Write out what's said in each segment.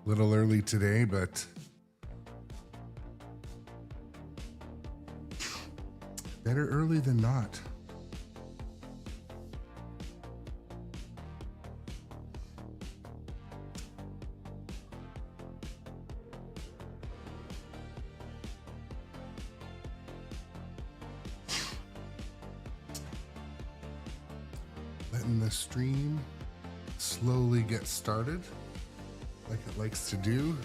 Little early today, but better early than not. Letting the stream slowly get started like it likes to do.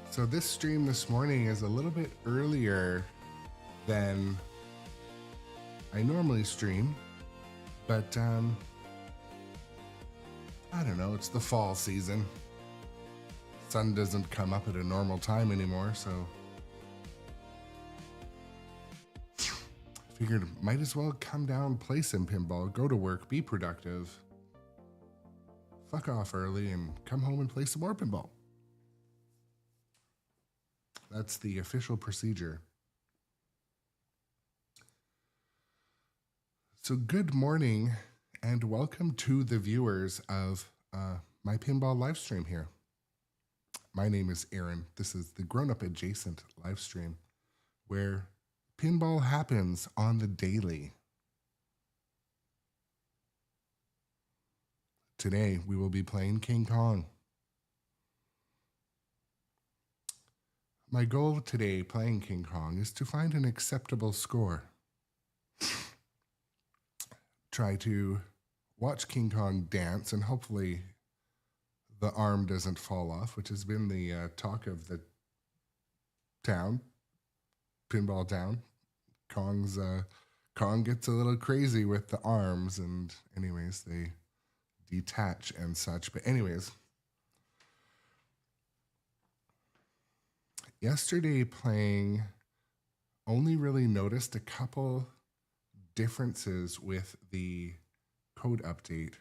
So this stream this morning is a little bit earlier than I normally stream, but I don't know, it's the fall season. Sun doesn't come up at a normal time anymore, so figured might as well come down, play some pinball, go to work, be productive, fuck off early, and come home and play some more pinball. That's the official procedure. So good morning and welcome to the viewers of my pinball live stream here. My name is Aaron. This is the grown-up adjacent live stream where pinball happens on the daily. Today we will be playing King Kong. My goal today playing King Kong is to find an acceptable score. Try to watch King Kong dance and hopefully the arm doesn't fall off, which has been the talk of the town, Pinball Town. Kong gets a little crazy with the arms, and anyways, they detach and such. But anyways, yesterday playing, only really noticed a couple differences with the code update.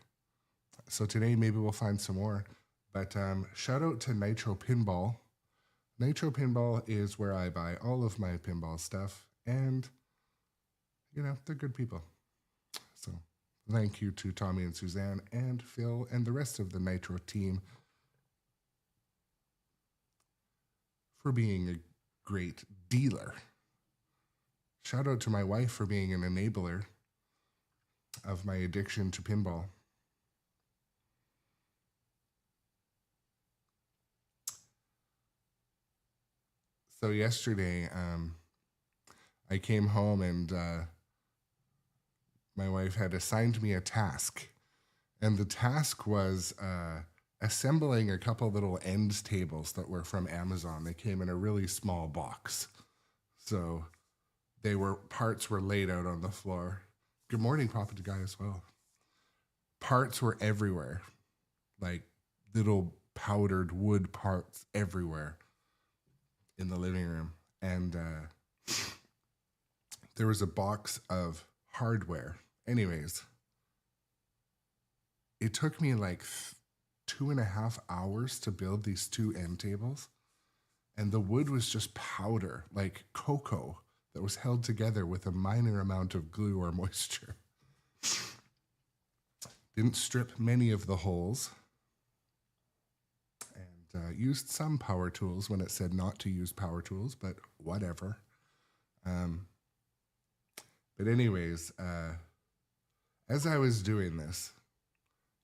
So today maybe we'll find some more. But shout out to nitropinball. Nitropinball is where I buy all of my pinball stuff, and you know, they're good people. So thank you to Tommy and Suzanne and Phil and the rest of the Nitro team for being a great dealer. Shout out to my wife for being an enabler of my addiction to pinball. So yesterday, I came home and my wife had assigned me a task. And the task was assembling a couple little end tables that were from Amazon. They came in a really small box. So parts were laid out on the floor. Good morning, Papa to Guy as well. Parts were everywhere, like little powdered wood parts everywhere in the living room. And there was a box of hardware. Anyways, it took me like 2.5 hours to build these 2 end tables. And the wood was just powder, like cocoa, that was held together with a minor amount of glue or moisture. Didn't strip many of the holes. And used some power tools when it said not to use power tools, but whatever. But anyways, as I was doing this,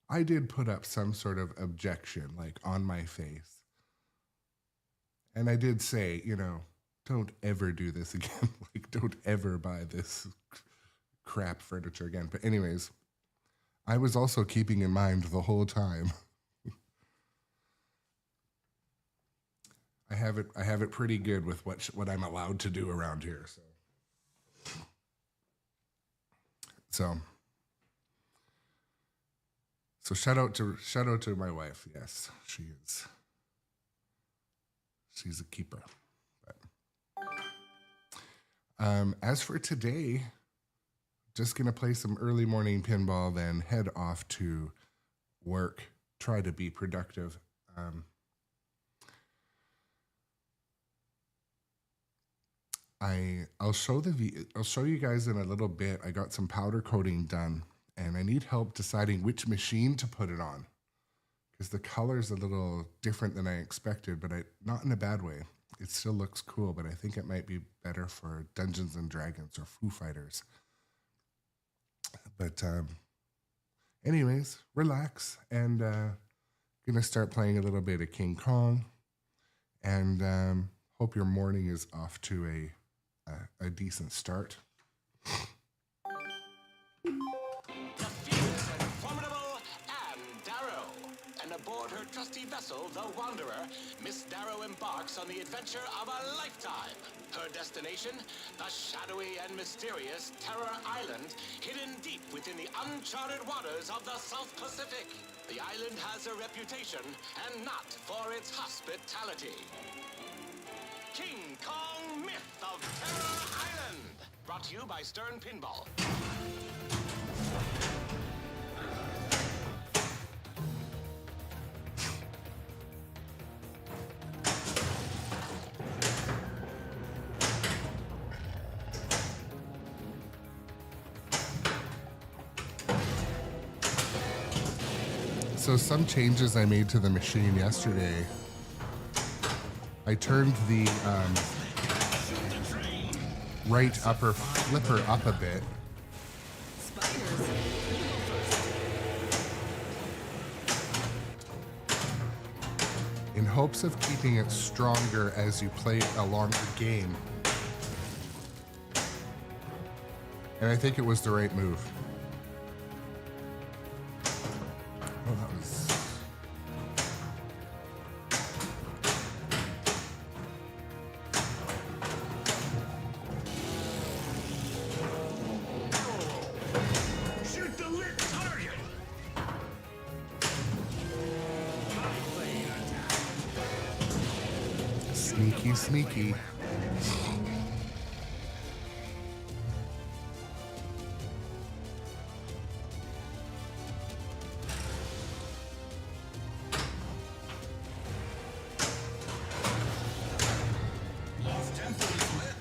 I did put up some sort of objection, like on my face. And I did say, don't ever do this again. Like, don't ever buy this crap furniture again. But anyways, I was also keeping in mind the whole time. I have it pretty good with what I'm allowed to do around here. So shout out to my wife. Yes, she is. She's a keeper. But, as for today, just gonna play some early morning pinball, then head off to work. Try to be productive. I'll show you guys in a little bit. I got some powder coating done, and I need help deciding which machine to put it on, because the color's a little different than I expected, but not in a bad way. It still looks cool, but I think it might be better for Dungeons and Dragons or Foo Fighters. But anyways, relax, and gonna start playing a little bit of King Kong, and hope your morning is off to a decent start. The fierce and formidable Anne Darrow. And aboard her trusty vessel, the Wanderer, Miss Darrow embarks on the adventure of a lifetime. Her destination, the shadowy and mysterious Terror Island, hidden deep within the uncharted waters of the South Pacific. The island has a reputation, and not for its hospitality. King Kong Myth of Terror Island. Brought to you by Sternpinball. So some changes I made to the machine yesterday. I turned the right upper flipper up a bit. In hopes of keeping it stronger as you play a longer game. And I think it was the right move. Oh, that was... Shoot the lit target! Sneaky, sneaky. Lost tempo is lit.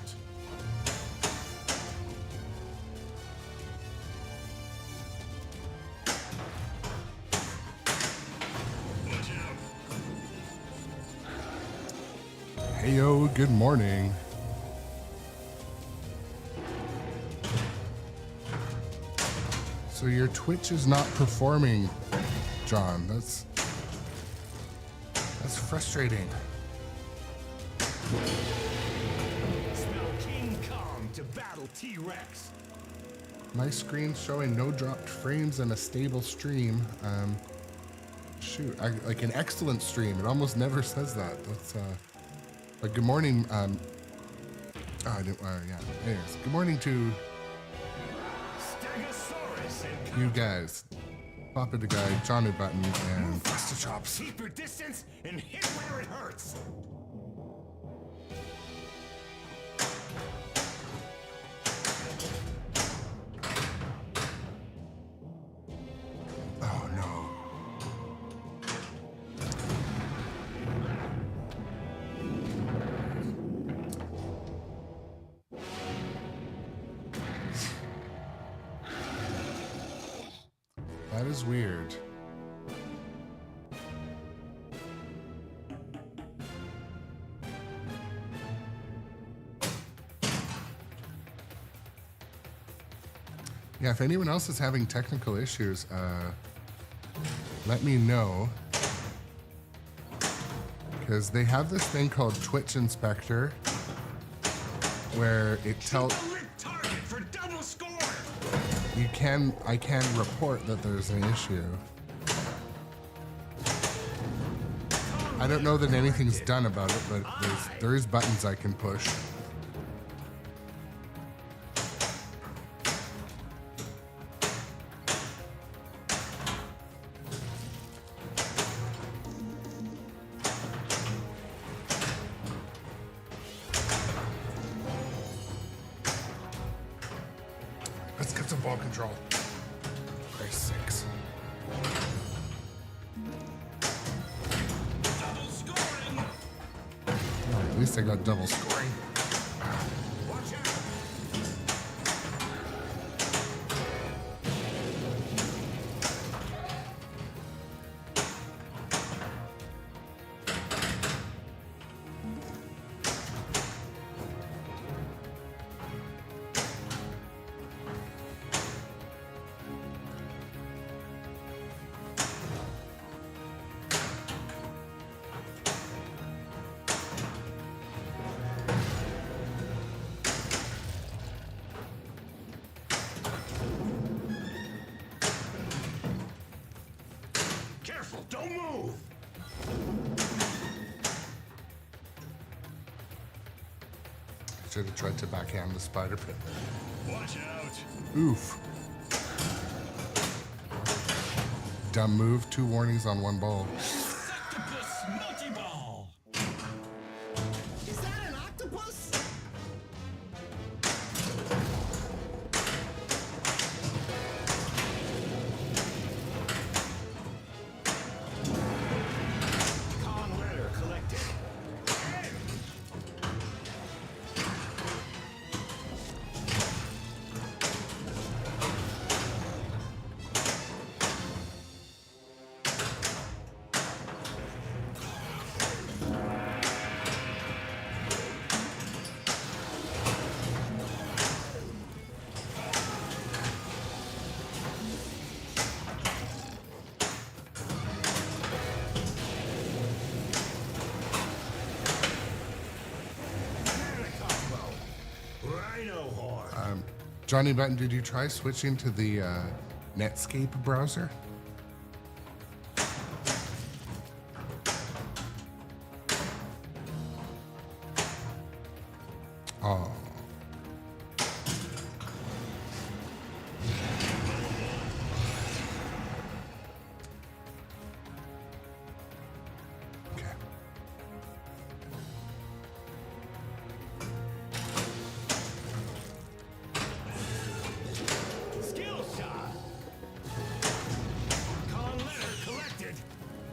Watch out. Heyo, good morning. So your Twitch is not performing, John. That's frustrating. Smell King Kong to battle T-Rex. My screen's showing no dropped frames and a stable stream. Shoot, like an excellent stream. It almost never says that. That's but good morning. Yeah. Anyways, good morning to Stegosaurus and you guys. Papa the Guy, Johnny Button, and Buster Chops. keep your distance and hit where it hurts. Oh no. That is weird. Yeah, if anyone else is having technical issues, let me know. Because they have this thing called Twitch Inspector where it tells A lit target for double score. I can report that there's an issue. I don't know that anything's done about it, but there is buttons I can push. Let's get some ball control. Christ's sakes. Double scoring. Well, at least I got double scoring. Watch out. Careful, don't move. Should have tried to backhand the spider pit. Watch out. Oof. Dumb move, 2 warnings on 1 ball. Octopus multi-ball. Is that an octopus? Con letter collected. Rhino horn. Johnny Button, did you try switching to the Netscape browser? Oh. Okay. Skill shot. Con letter collected.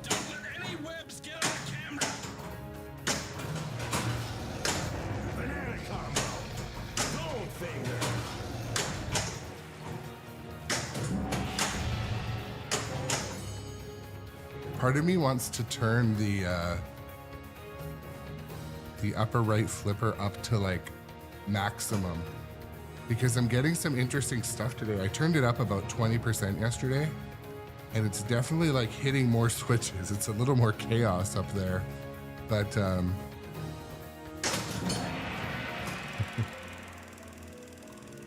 Don't let any webs get on the camera. Banana combo. Gold finger. Part of me wants to turn the the upper right flipper up to like maximum because I'm getting some interesting stuff today. I turned it up about 20% yesterday and it's definitely like hitting more switches. It's a little more chaos up there, but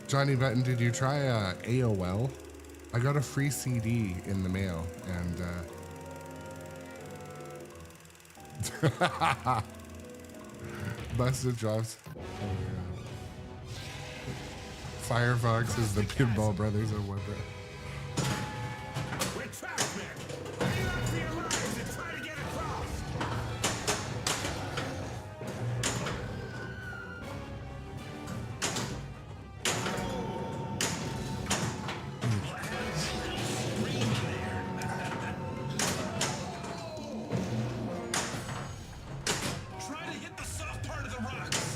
Johnny Button, did you try AOL? I got a free CD in the mail and busted jobs. Oh, yeah. Firefox is the Pinball Brothers of Web. Retrogames. Hang on to your lives and try to get across. Try to hit the soft part of the rocks.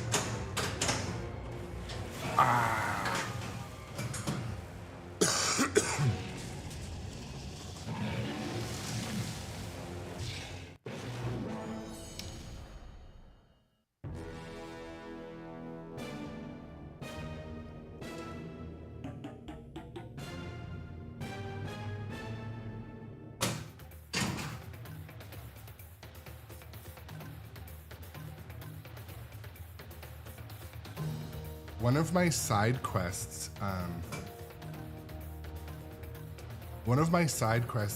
One of my side quests,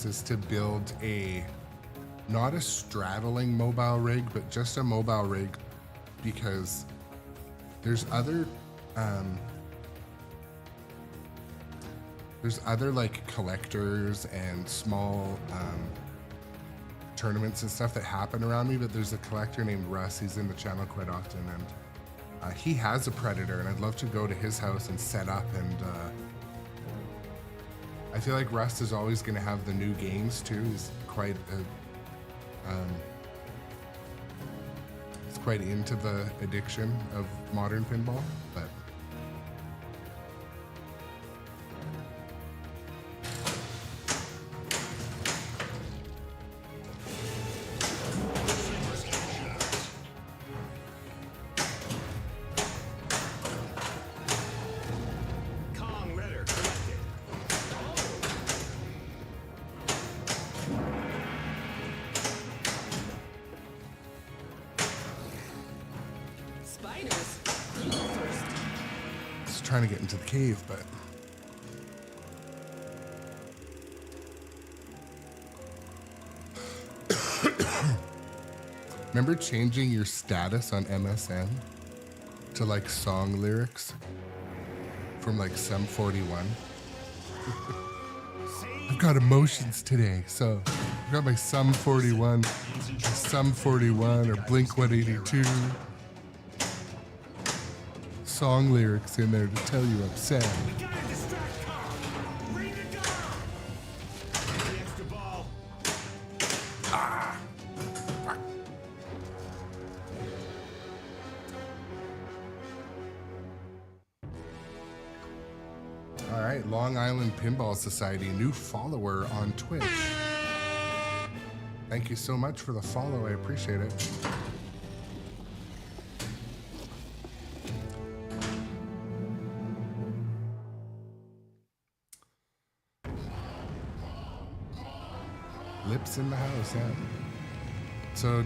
is to build not a straddling mobile rig, but just a mobile rig, because there's other like collectors and small tournaments and stuff that happen around me, but there's a collector named Russ. He's in the channel quite often, and he has a Predator, and I'd love to go to his house and set up, and I feel like Russ is always going to have the new games too. He's quite into the addiction of modern pinball, but trying to get into the cave, but remember changing your status on MSN to like song lyrics from like Sum 41? I've got emotions today, so I've got my Sum 41 or Blink 182 song lyrics in there to tell you I'm sad. We gotta distract Carl. Ready to go. The extra ball. All right, Long Island Pinball Society, new follower on Twitch. Thank you so much for the follow. I appreciate it. Lips in the house, yeah. So,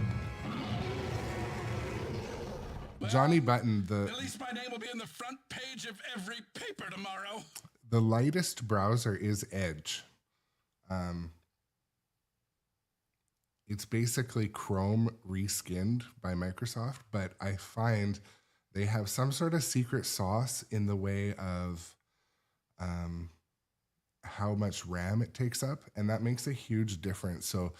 Johnny Button, At least my name will be on the front page of every paper tomorrow. the lightest browser is Edge. It's basically Chrome reskinned by Microsoft, but I find they have some sort of secret sauce in the way of how much RAM it takes up, and that makes a huge difference. So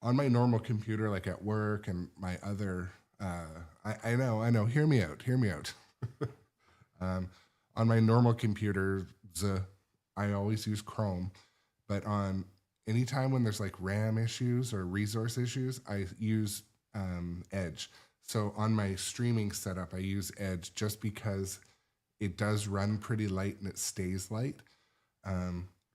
on my normal computer, like at work and my other, I know, hear me out. On my normal computer, I always use Chrome, but on anytime when there's like RAM issues or resource issues, I use Edge. So on my streaming setup, I use Edge just because it does run pretty light and it stays light.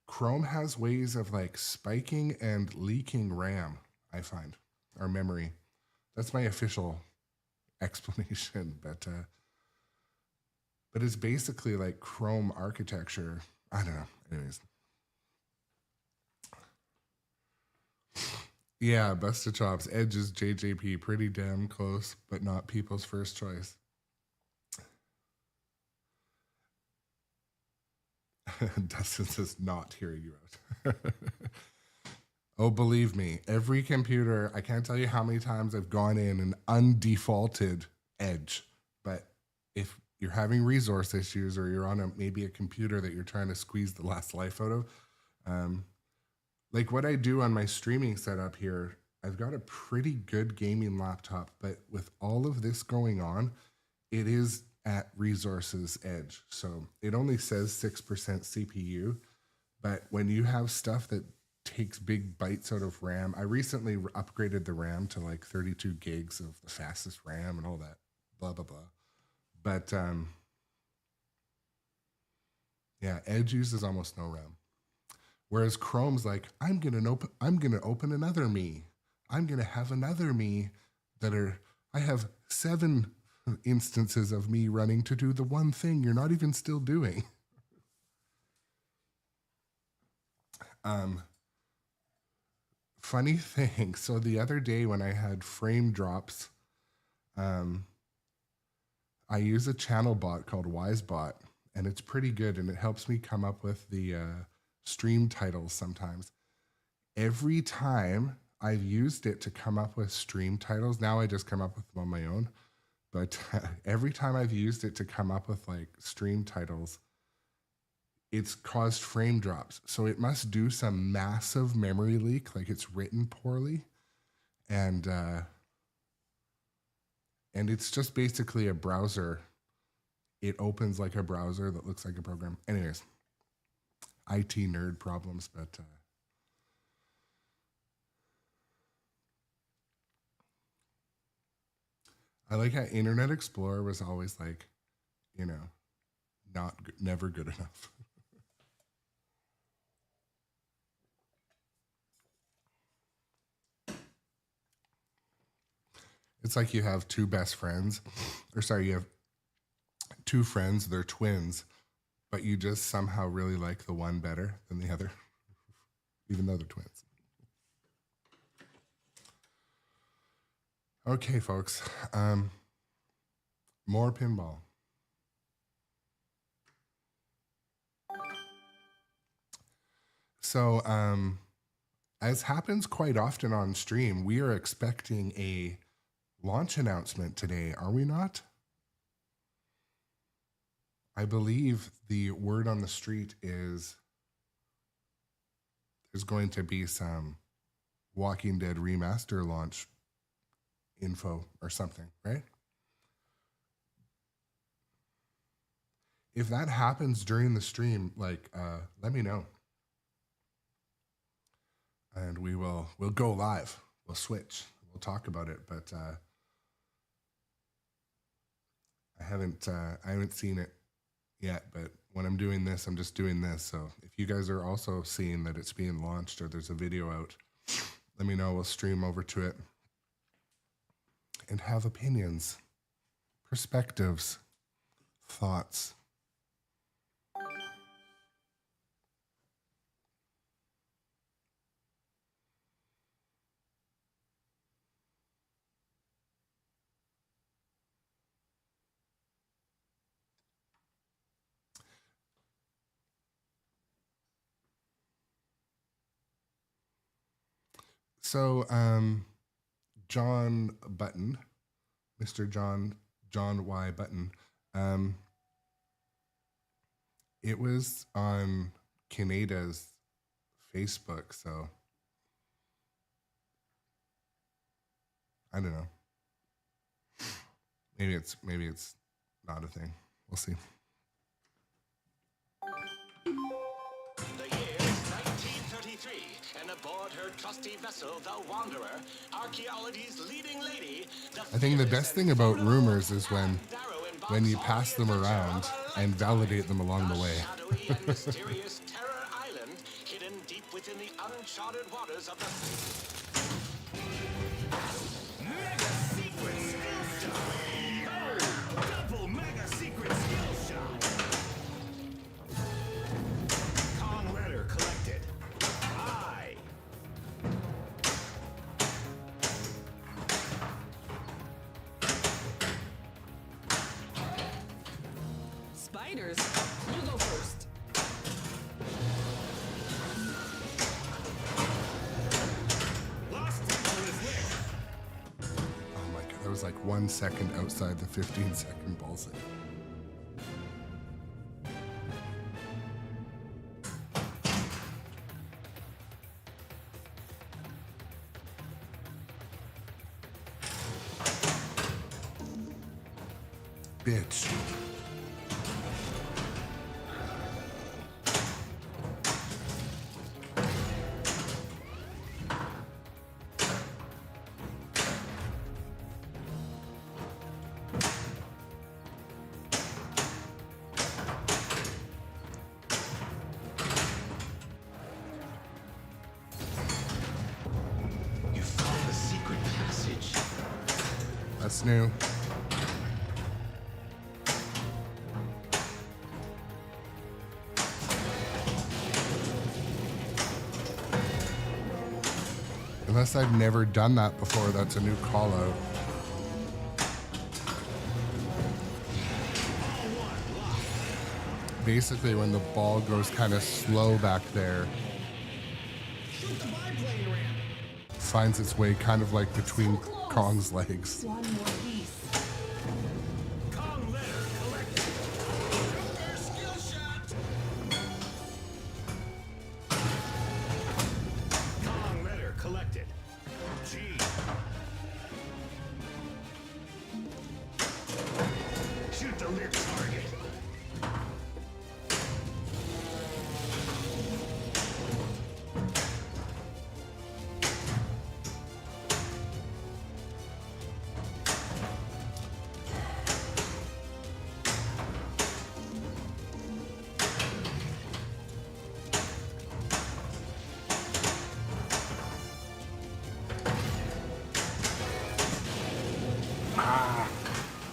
Chrome has ways of like spiking and leaking RAM, I find, or memory. That's my official explanation, but it's basically like Chrome architecture. I don't know. Anyways. Yeah, Busted Chops. Edge is JJP. Pretty damn close, but not people's first choice. Dustin says not hearing you out. Oh, believe me, every computer, I can't tell you how many times I've gone in and undefaulted Edge. But if you're having resource issues or you're on maybe a computer that you're trying to squeeze the last life out of, like what I do on my streaming setup here, I've got a pretty good gaming laptop, but with all of this going on, it is at resources edge. So it only says 6% CPU, but when you have stuff that takes big bites out of RAM, I recently upgraded the RAM to like 32 gigs of the fastest RAM and all that, blah, blah, blah. But yeah, Edge uses almost no RAM. Whereas Chrome's like, I'm gonna open another me. I'm gonna have another me I have 7 instances of me running to do the one thing you're not even still doing. Funny thing. So the other day when I had frame drops, I use a channel bot called WiseBot, and it's pretty good, and it helps me come up with the stream titles sometimes. Every time I've used it to come up with stream titles, now I just come up with them on my own, but every time I've used it to come up with like stream titles, it's caused frame drops. So it must do some massive memory leak, like it's written poorly. And it's just basically a browser. It opens like a browser that looks like a program. Anyways, IT nerd problems, but I like how Internet Explorer was always like, you know, never good enough. It's like you have two best friends, you have two friends, they're twins, but you just somehow really like the one better than the other, even though they're twins. Okay, folks, more pinball. So, as happens quite often on stream, we are expecting a launch announcement today, are we not? I believe the word on the street is there's going to be some Walking Dead remaster launch info or something, right? If that happens during the stream, like, let me know. And we'll go live. We'll switch. We'll talk about it, but I haven't seen it yet, but when I'm doing this, I'm just doing this. So if you guys are also seeing that it's being launched or there's a video out, let me know. We'll stream over to it and have opinions, perspectives, thoughts. So, John Button, Mr. John Y. Button, it was on Canada's Facebook, so I don't know. Maybe it's not a thing. We'll see. The year is 1933, and aboard her trusty vessel, the Wanderer, archaeology's leading lady, I think the best thing about rumors is when you pass them around and validate them along the way. shadowy and mysterious Terror Island, hidden deep within the uncharted waters of the Mega secret skill stuff. Fighters, you go first. Lost tempo is lit. Oh my god, that was like 1 second outside the 15-second ball save. Bitch. You found the secret passage. That's new. Unless I've never done that before, that's a new call out. Basically, when the ball goes kind of slow back there, Shoot the biplane ramp. finds its way kind of like between Kong's legs. One more piece. Kong letter collected. First skill shot. Kong letter collected. G. Shoot the lit target.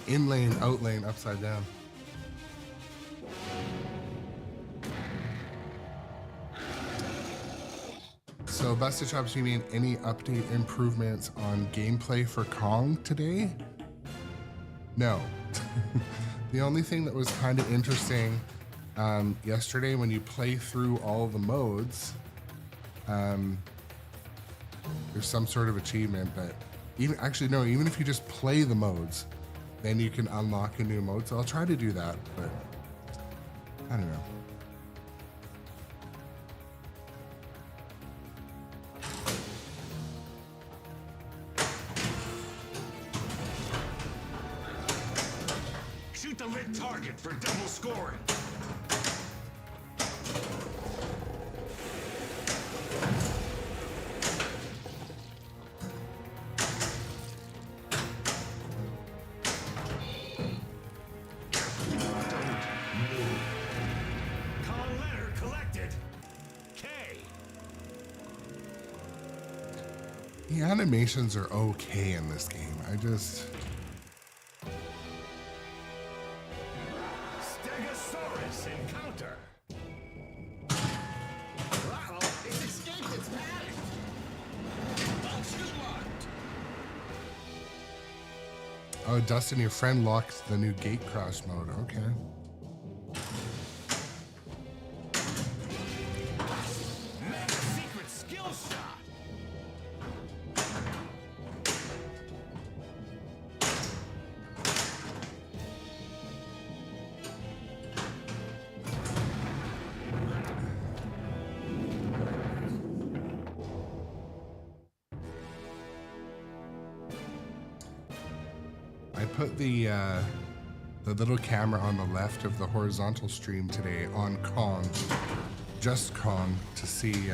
In lane, out lane, upside down. So, Busted Chops, you mean any update improvements on gameplay for Kong today? No. The only thing that was kind of interesting yesterday when you play through all the modes, there's some sort of achievement that even if you just play the modes, then you can unlock a new mode. So I'll try to do that, but I don't know. Shoot the lit target for double scoring. Kong letter collected. K. The animations are okay in this game. Stegosaurus encounter. Uh-oh, it's escaped its paddock. Boxes locked. Oh, Dustin, your friend locked the new gate crash mode. Okay. Mega secret skill shot. I put the little camera on the left of the horizontal stream today on Kong, just Kong, to see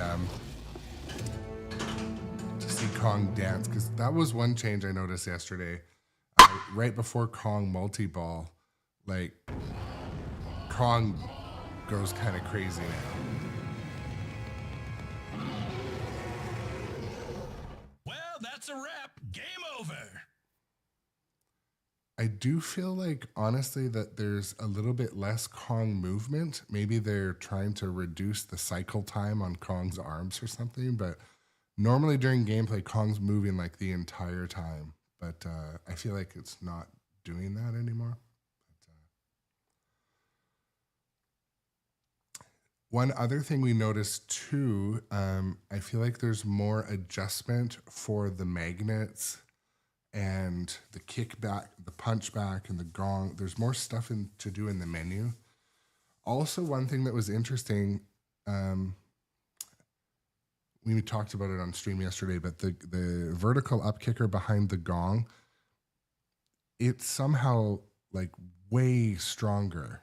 Kong dance, because that was one change I noticed yesterday. Right before Kong multi-ball, like Kong goes kind of crazy now. Well, that's a wrap. Game over. I do feel like, honestly, that there's a little bit less Kong movement. Maybe they're trying to reduce the cycle time on Kong's arms or something, but normally during gameplay, Kong's moving like the entire time. But I feel like it's not doing that anymore. One other thing we noticed too, I feel like there's more adjustment for the magnets and the kickback, the punchback, and the gong. There's more stuff to do in the menu. Also, one thing that was interesting, we talked about it on stream yesterday, but the vertical up kicker behind the gong, it's somehow like way stronger.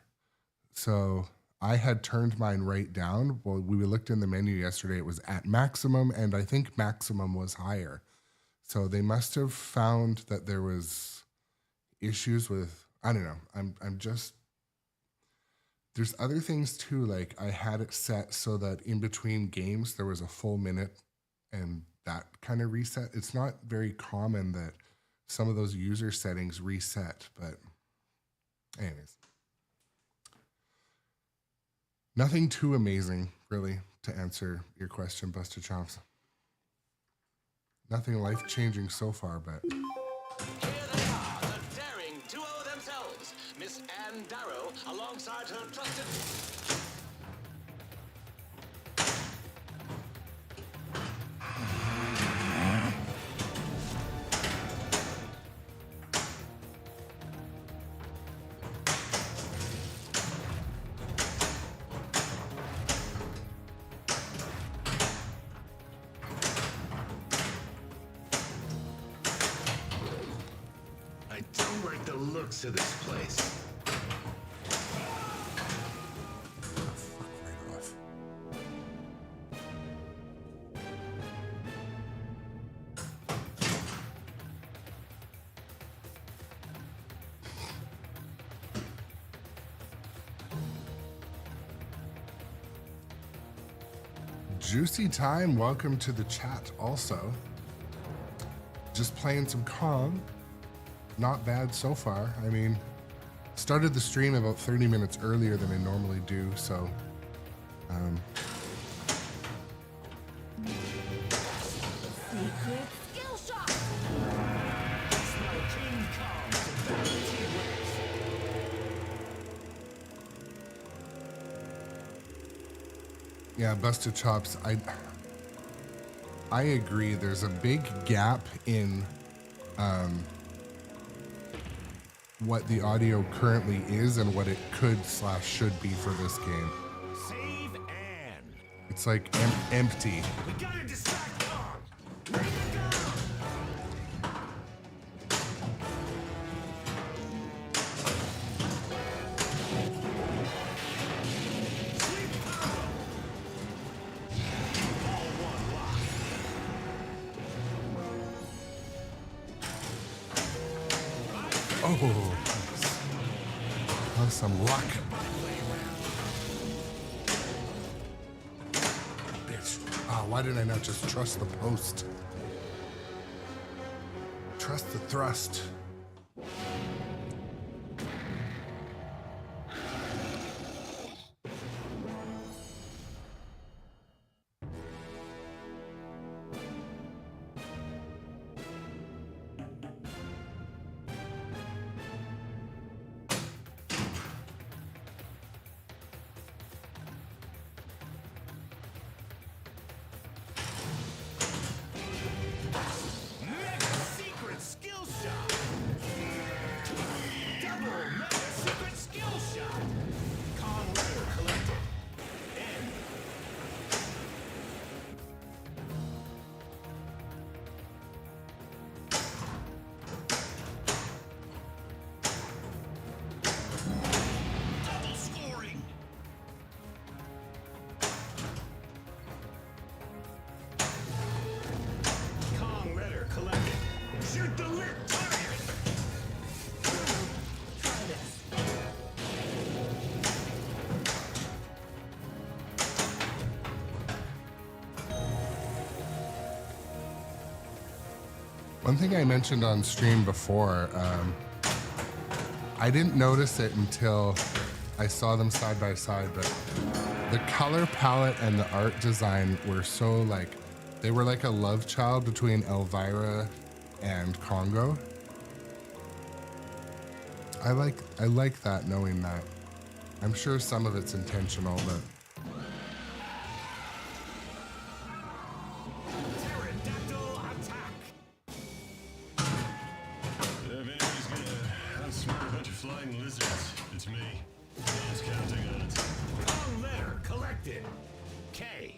So I had turned mine right down. Well, we looked in the menu yesterday, it was at maximum, and I think maximum was higher. So they must have found that there was issues with, I don't know, I'm just, there's other things too, like I had it set so that in between games, there was a full minute and that kind of reset. It's not very common that some of those user settings reset, but anyways. Nothing too amazing, really, to answer your question, Buster Chomps. Nothing life-changing so far, but... Here they are, the daring duo themselves, Miss Ann Darrow, alongside her trusted... I don't like the looks of this place. Right off. Juicy Time, welcome to the chat also. Just playing some Kong. Not bad so far. I mean, started the stream about 30 minutes earlier than I normally do, so Secret skill shot. It's like King Kong to battle T-Rex. yeah, Busted Chops, I agree. There's a big gap in what the audio currently is and what it could/should be for this game. Save Ann. It's like empty. We gotta distract Kong. Bring the gun. Sweep combo. All one lock. Oh, have some luck. Bitch. Ah, why did I not just trust the post? Trust the thrust. Mega secret skill shot. Double mega secret skill shot. Kong letter collected. End. Double scoring. Kong letter collected. Shoot the lit target. Try this. One thing I mentioned on stream before, I didn't notice it until I saw them side by side, but the color palette and the art design were so like, they were like a love child between Elvira and Congo. I like that, knowing that. I'm sure some of it's intentional, but Rejected. K.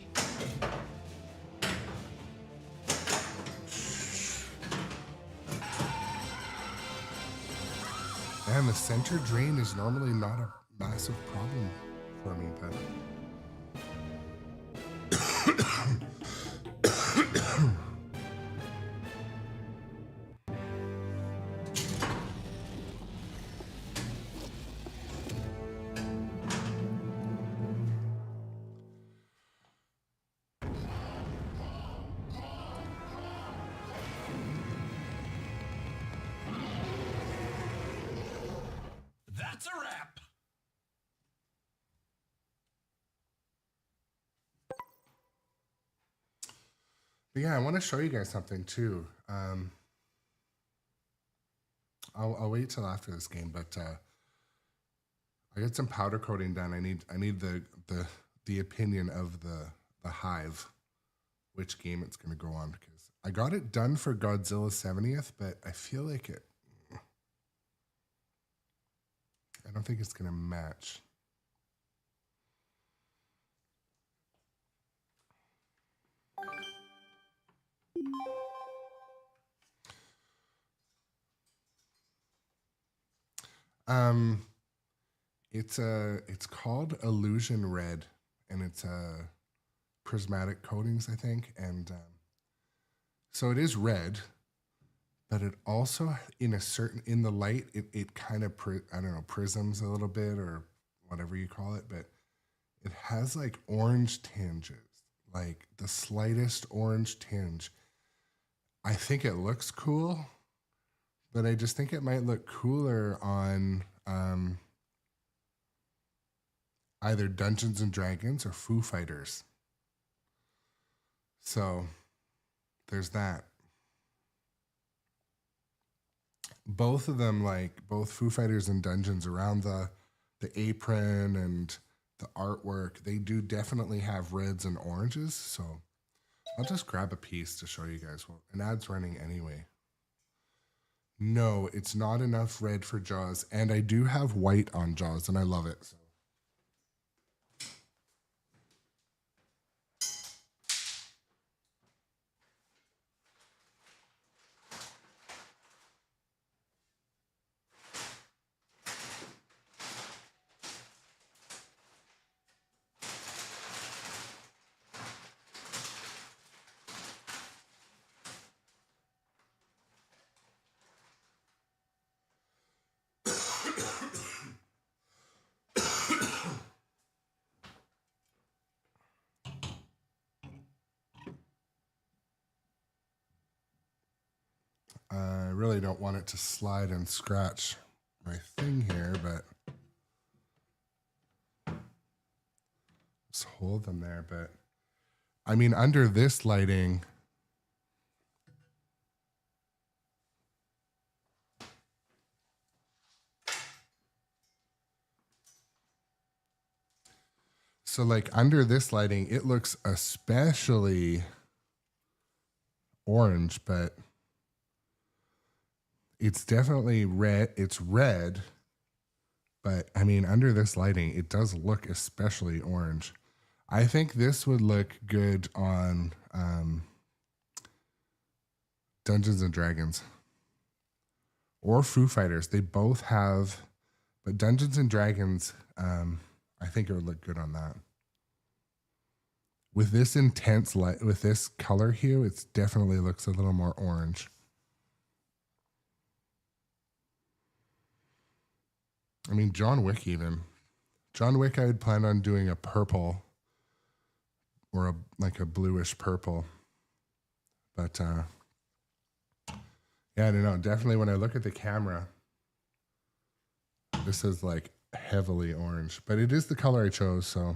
And the center drain is normally not a massive problem for me, but That's a wrap. But yeah, I want to show you guys something too. I'll wait till after this game, but I got some powder coating done. I need the opinion of the Hive, which game it's going to go on, because I got it done for Godzilla's 70th, but I feel like I don't think it's going to match. It's called Illusion Red, and it's prismatic coatings, I think, and so it is red, but it also in the light it kind of I don't know, prisms a little bit or whatever you call it, but it has like orange tinges, like the slightest orange tinge. I think it looks cool, but I just think it might look cooler on either Dungeons and Dragons or Foo Fighters. So there's that. Both of them, like both Foo Fighters and Dungeons, around the apron and the artwork, they do definitely have reds and oranges. So I'll just grab a piece to show you guys. Well, an ad's running anyway. No, it's not enough red for Jaws, and I do have white on Jaws, and I love it. So. I really don't want it to slide and scratch my thing here, but just hold them there. But I mean, under this lighting, so like under this lighting, it looks especially orange, but it's definitely red. It's red, but I mean, under this lighting, it does look especially orange. I think this would look good on Dungeons and Dragons or Foo Fighters. They both have, but Dungeons and Dragons, I think it would look good on that. With this intense light, with this color hue, it definitely looks a little more orange. I mean, John Wick even. John Wick, I would plan on doing a purple or like a bluish purple. But yeah, I don't know. Definitely when I look at the camera, this is like heavily orange. But it is the color I chose, so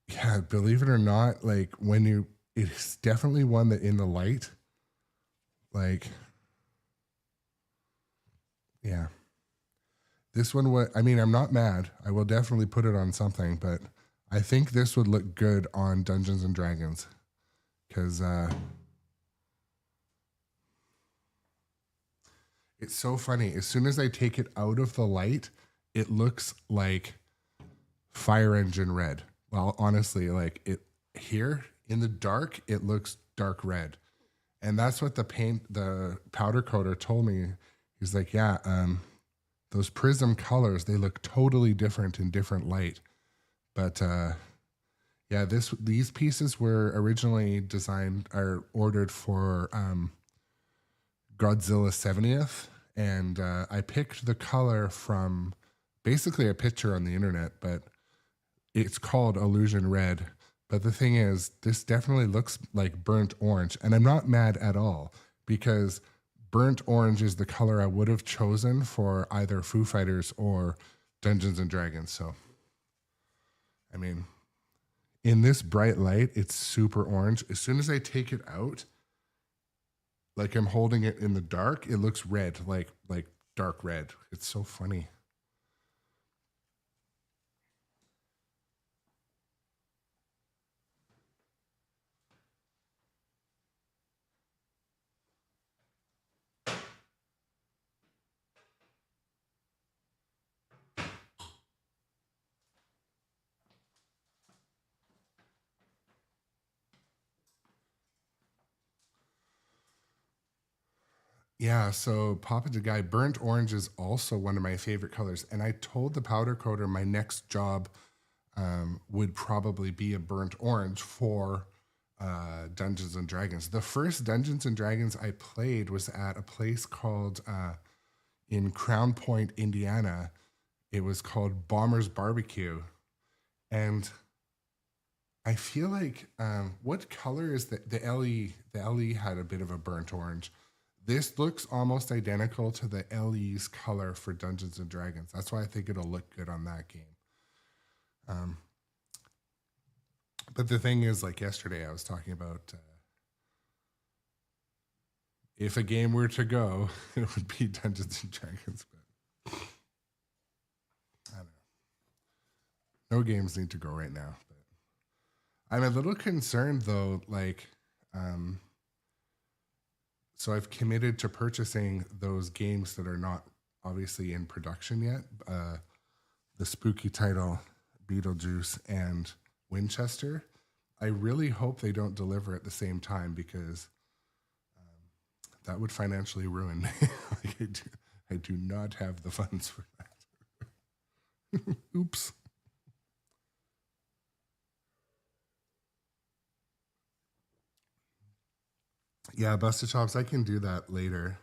yeah, believe it or not, like it's definitely one that in the light, like, yeah. This one I mean, I'm not mad. I will definitely put it on something, but I think this would look good on Dungeons and Dragons. Because it's so funny. As soon as I take it out of the light, it looks like fire engine red. Well, honestly, like it here in the dark, it looks dark red. And that's what the powder coater told me. He's like, yeah, those prism colors, they look totally different in different light. But yeah, these pieces were originally designed or ordered for Godzilla 70th. And I picked the color from basically a picture on the internet, but it's called Illusion Red. But the thing is, this definitely looks like burnt orange. And I'm not mad at all because burnt orange is the color I would have chosen for either Foo Fighters or Dungeons and Dragons. So, I mean, in this bright light, it's super orange. As soon as I take it out, like I'm holding it in the dark, it looks red, like dark red. It's so funny. Yeah, so Papa the Guy, burnt orange is also one of my favorite colors. And I told the powder coater my next job would probably be a burnt orange for Dungeons and Dragons. The first Dungeons and Dragons I played was at a place called in Crown Point, Indiana. It was called Bomber's Barbecue. And I feel like what color is the LE? The LE had a bit of a burnt orange. This looks almost identical to the LE's color for Dungeons and Dragons. That's why I think it'll look good on that game. But the thing is, like yesterday, I was talking about if a game were to go, it would be Dungeons and Dragons. But I don't know. No games need to go right now. But I'm a little concerned, though, like... So I've committed to purchasing those games that are not obviously in production yet. The spooky title, Beetlejuice and Winchester. I really hope they don't deliver at the same time because that would financially ruin me. Like I do not have the funds for that. Oops. Yeah, Busted Chops, I can do that later.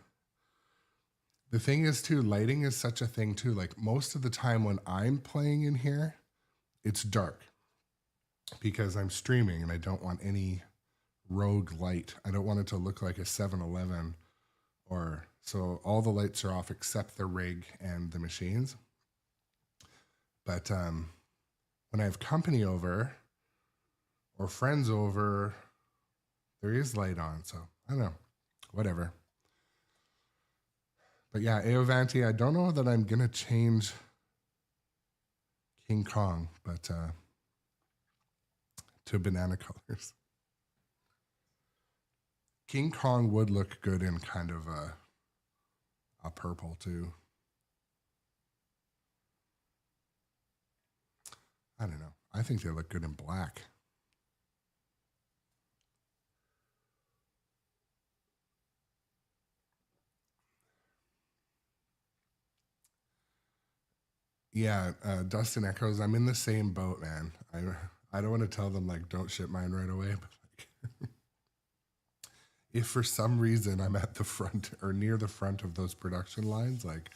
The thing is, too, lighting is such a thing, too. Like, most of the time when I'm playing in here, it's dark because I'm streaming and I don't want any rogue light. I don't want it to look like a 7-Eleven or... So all the lights are off except the rig and the machines. But when I have company over or friends over, there is light on, so... I don't know, whatever. But yeah, Aovanti, I don't know that I'm going to change King Kong, but to banana colors. King Kong would look good in kind of a purple too. I don't know. I think they look good in black. Yeah, Dustin echoes. I'm in the same boat, man. I don't want to tell them like don't ship mine right away, but like, if for some reason I'm at the front or near the front of those production lines, like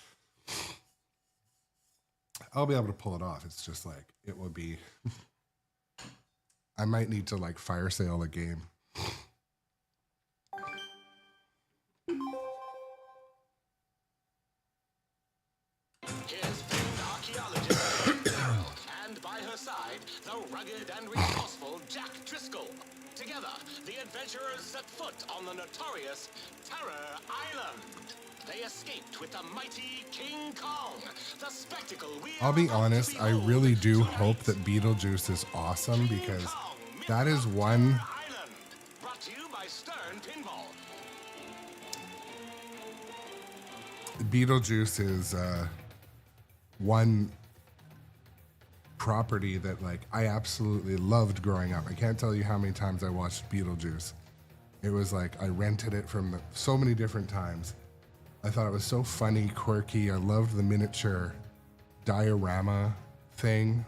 I'll be able to pull it off. It's just like it will be. I might need to like fire sale a game. Rugged and resourceful Jack Driscoll. Together, the adventurers set foot on the notorious Terror Island. They escaped with the mighty King Kong. The spectacle we I'll be honest, I really do hope that Beetlejuice is awesome because that is one... Island. Brought to you by Sternpinball. Beetlejuice is one property that like I absolutely loved growing up. I can't tell you how many times I watched Beetlejuice. It was like I rented it from so many different times. I thought it was so funny, quirky. I loved the miniature diorama thing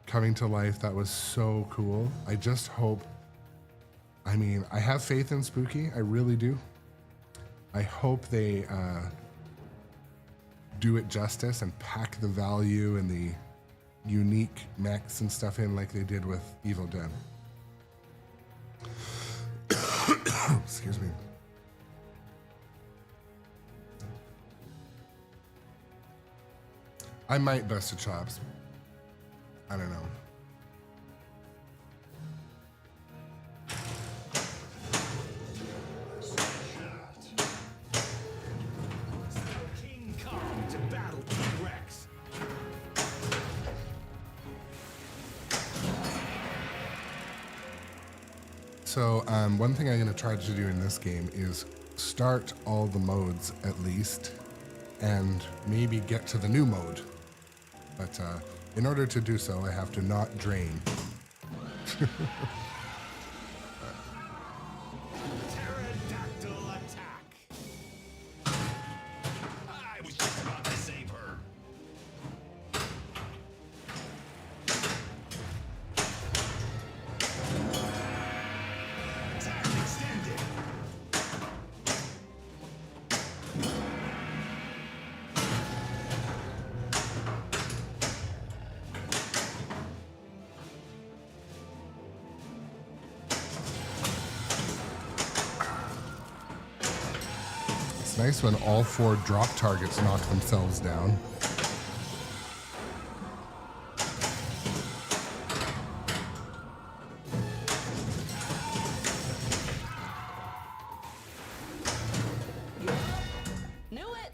coming to life. That was so cool. I just hope, I mean, I have faith in Spooky. I really do. I hope they do it justice and pack the value and the unique mechs and stuff in like they did with Evil Dead. Excuse me. I might bust a chops. I don't know. King Kong to battle King Rex. So one thing I'm going to try to do in this game is start all the modes at least and maybe get to the new mode. But in order to do so, I have to not drain. Pterodactyl attack. I was just about to save her. Attack extended. It's nice when all 4 drop targets knock themselves down. Knew it.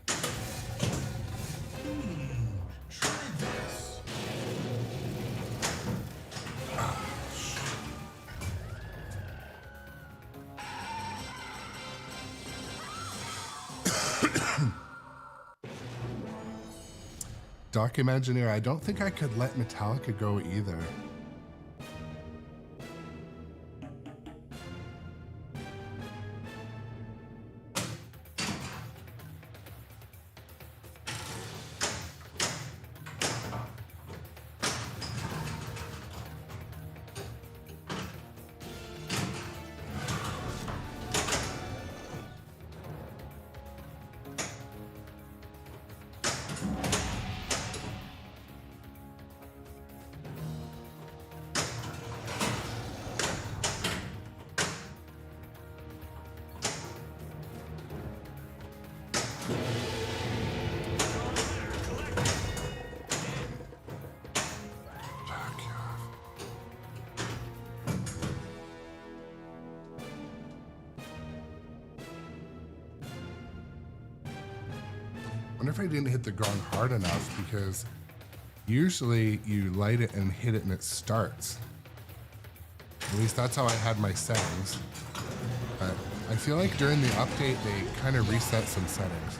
Try this. Doc Imagineer, I don't think I could let Metallica go either. I wonder if I didn't hit the gong hard enough because usually you light it and hit it and it starts. At least that's how I had my settings. But I feel like during the update they kind of reset some settings.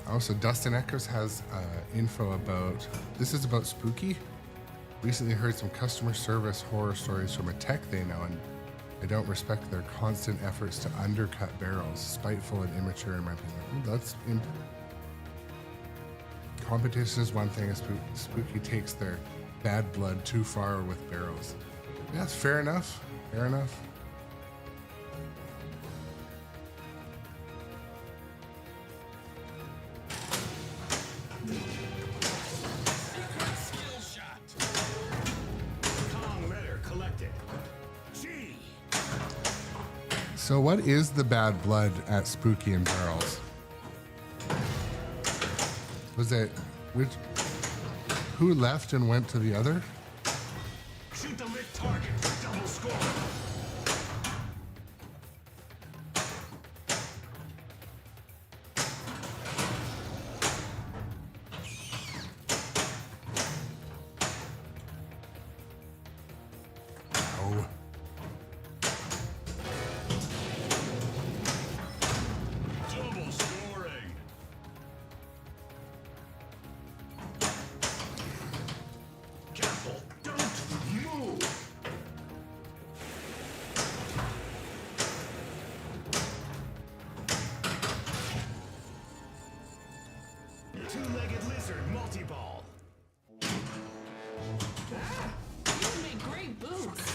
Also, Dustin Echoes has info about, this is about Spooky. Recently heard some customer service horror stories from a tech they know, and I don't respect their constant efforts to undercut barrels. Spiteful and immature in my opinion. Competition is one thing, Spooky takes their bad blood too far with barrels. Yeah, that's fair enough. Fair enough. Skill shot. Kong letter collected. G. So what is the bad blood at Spooky and Barrels? Was it who left and went to the other? G. Shoot the lit target for double score. Oh. Double scoring. Careful, don't move. Two-legged lizard multi-ball. Ah, you would make great boots.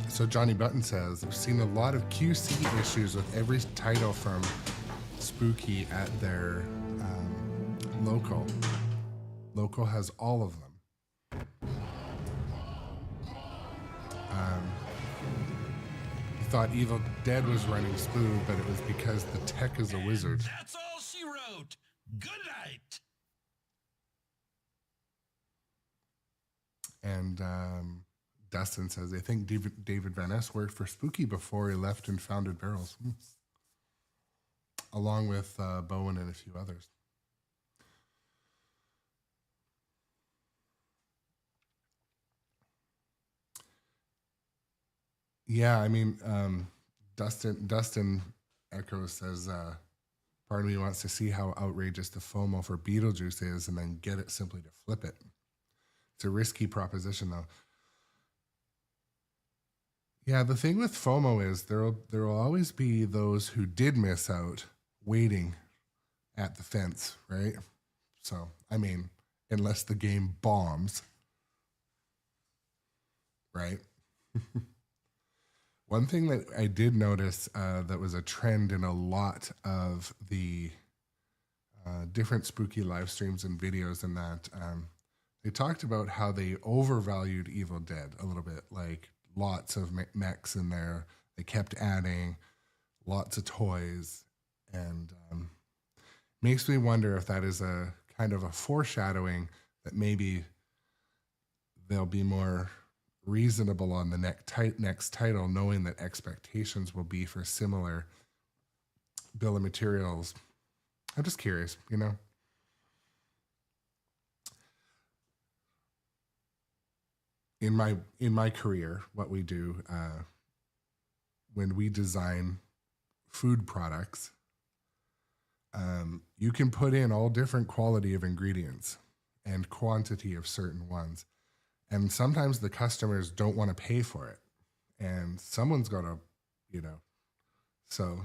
So Johnny Button says, I've seen a lot of QC issues with every title from Spooky at their local. Local has all of them. He thought Evil Dead was running smooth, but it was because the tech is a wizard. That's all she wrote. Good night. And Dustin says, I think David Van Ness worked for Spooky before he left and founded Barrels. Along with Bowen and a few others. Yeah, I mean, Dustin Echoes says, part of me wants to see how outrageous the FOMO for Beetlejuice is and then get it simply to flip it. It's a risky proposition, though. Yeah, the thing with FOMO is there will always be those who did miss out waiting at the fence, right? So, I mean, unless the game bombs, right? One thing that I did notice that was a trend in a lot of the different Spooky live streams and videos and that, they talked about how they overvalued Evil Dead a little bit, like lots of mechs in there. They kept adding lots of toys, and makes me wonder if that is a kind of a foreshadowing that maybe they'll be more reasonable on the next title, knowing that expectations will be for similar bill of materials. I'm just curious, you know. In my career, what we do when we design food products, you can put in all different quality of ingredients and quantity of certain ones. And sometimes the customers don't want to pay for it. And someone's got to, you know, so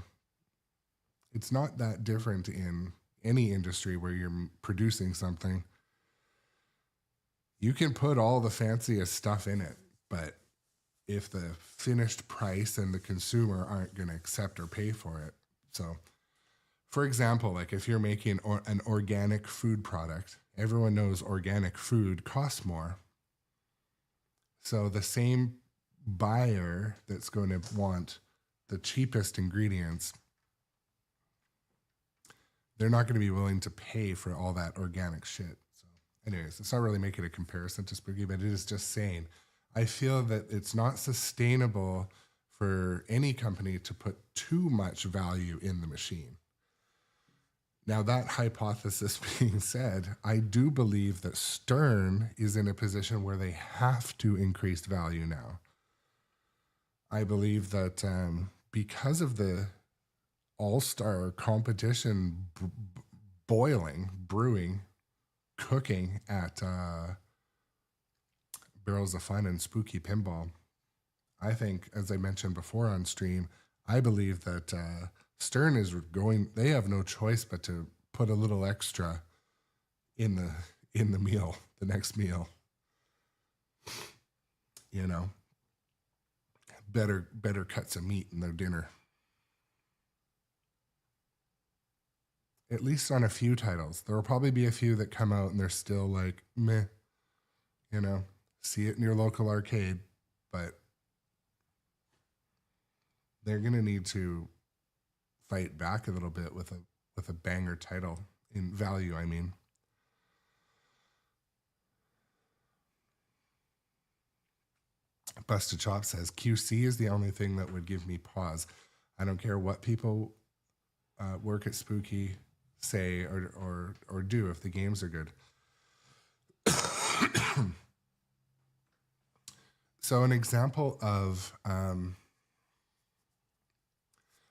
it's not that different in any industry where you're producing something. You can put all the fanciest stuff in it, but if the finished price and the consumer aren't going to accept or pay for it. So, for example, like if you're making an organic food product, everyone knows organic food costs more. So the same buyer that's going to want the cheapest ingredients, they're not going to be willing to pay for all that organic shit. So anyways, it's not really making a comparison to Spooky, but it is just saying, I feel that it's not sustainable for any company to put too much value in the machine. Now, that hypothesis being said, I do believe that Stern is in a position where they have to increase value now. I believe that because of the all-star competition brewing, cooking at Barrels of Fun and Spooky Pinball. I think, as I mentioned before on stream, I believe that Stern is going. They have no choice but to put a little extra in the meal, the next meal. You know, better cuts of meat in their dinner. At least on a few titles. There will probably be a few that come out and they're still like, meh. You know, see it in your local arcade, but they're gonna need to fight back a little bit with a banger title in value, I mean. Busted Chop says QC is the only thing that would give me pause. I don't care what people work at Spooky say or do if the games are good. So an example of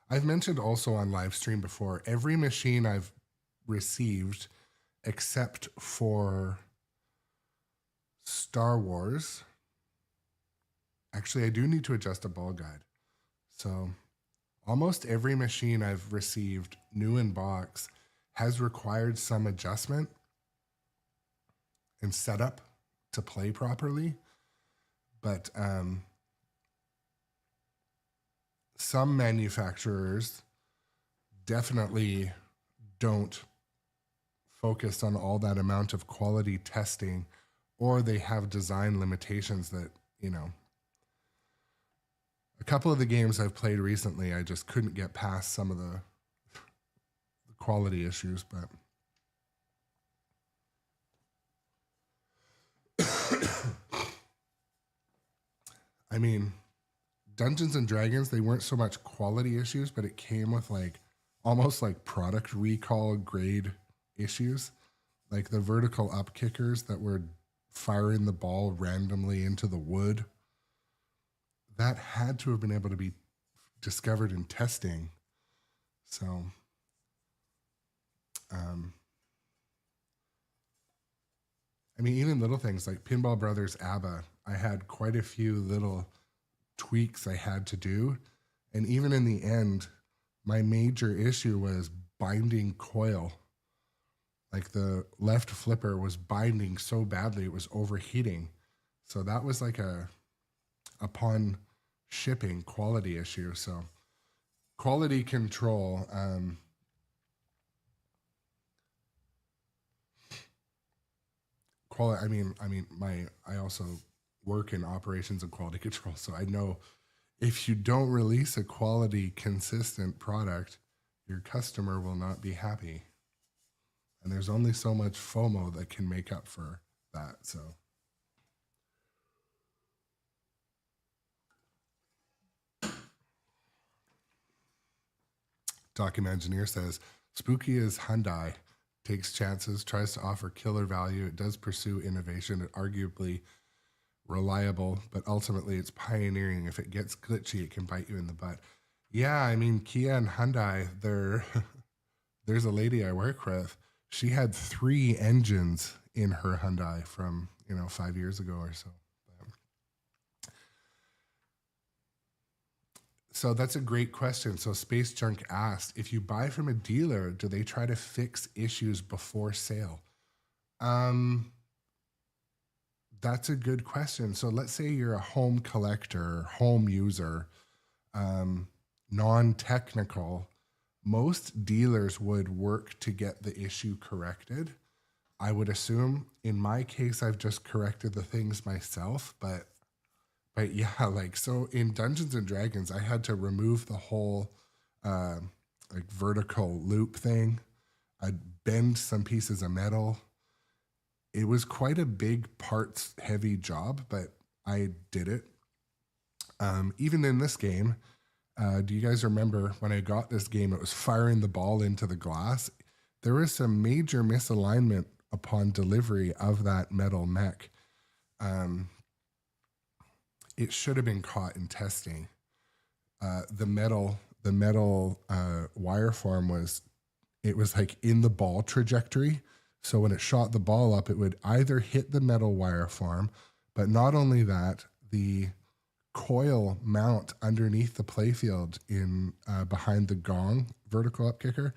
I've mentioned also on live stream before, every machine I've received except for Star Wars. Actually, I do need to adjust a ball guide. So almost every machine I've received new in box has required some adjustment and setup to play properly. But some manufacturers definitely don't focus on all that amount of quality testing, or they have design limitations that, you know, a couple of the games I've played recently, I just couldn't get past some of the quality issues, but I mean, Dungeons and Dragons, they weren't so much quality issues, but it came with like almost like product recall grade issues, like the vertical up kickers that were firing the ball randomly into the wood. That had to have been able to be discovered in testing. So, I mean, even little things like Pinball Brothers ABBA, I had quite a few little tweaks I had to do. And even in the end, my major issue was binding coil. Like the left flipper was binding so badly, it was overheating. So that was like upon shipping quality issue. So quality control, I also work in operations and quality control. So I know if you don't release a quality consistent product, your customer will not be happy. And there's only so much FOMO that can make up for that. So Document Engineer says, Spooky is Hyundai, takes chances, tries to offer killer value. It does pursue innovation, it arguably reliable, but ultimately it's pioneering. If it gets glitchy, it can bite you in the butt. Yeah, I mean, Kia and Hyundai, there's a lady I work with. She had 3 engines in her Hyundai from, 5 years ago or so. So that's a great question. So Space Junk asked, if you buy from a dealer, do they try to fix issues before sale? That's a good question. So let's say you're a home collector, home user, non-technical. Most dealers would work to get the issue corrected. I would assume in my case, I've just corrected the things myself, but yeah, like, so in Dungeons and Dragons, I had to remove the whole like vertical loop thing. I'd bend some pieces of metal. It was quite a big parts heavy job, but I did it. Even in this game, do you guys remember when I got this game, it was firing the ball into the glass. There was some major misalignment upon delivery of that metal mech. It should have been caught in testing. The metal wire form was it was like in the ball trajectory. So when it shot the ball up, it would either hit the metal wire form, but not only that, the coil mount underneath the playfield in behind the gong vertical up kicker,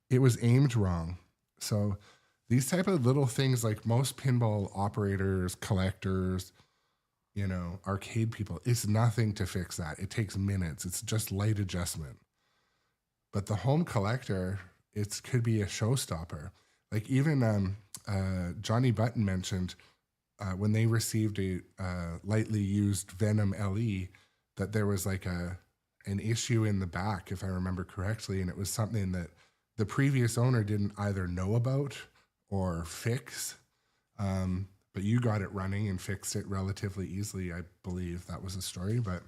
it was aimed wrong. So these type of little things, like most pinball operators, collectors, arcade people, it's nothing to fix that. It takes minutes. It's just light adjustment. But the home collector, it could be a showstopper. Like even Johnny Button mentioned when they received a lightly used Venom LE that there was like an issue in the back, if I remember correctly, and it was something that the previous owner didn't either know about or fix, but you got it running and fixed it relatively easily. I believe that was the story, but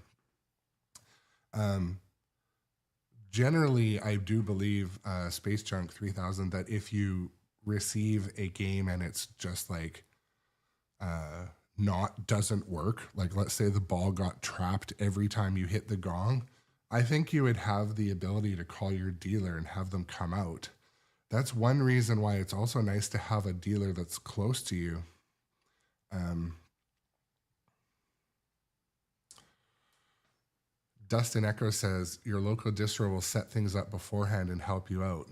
generally I do believe Space Junk 3000 that if you receive a game and it's just like doesn't work, like let's say the ball got trapped every time you hit the gong, I think you would have the ability to call your dealer and have them come out. That's one reason why it's also nice to have a dealer that's close to you. Dustin Echo says, your local distro will set things up beforehand and help you out.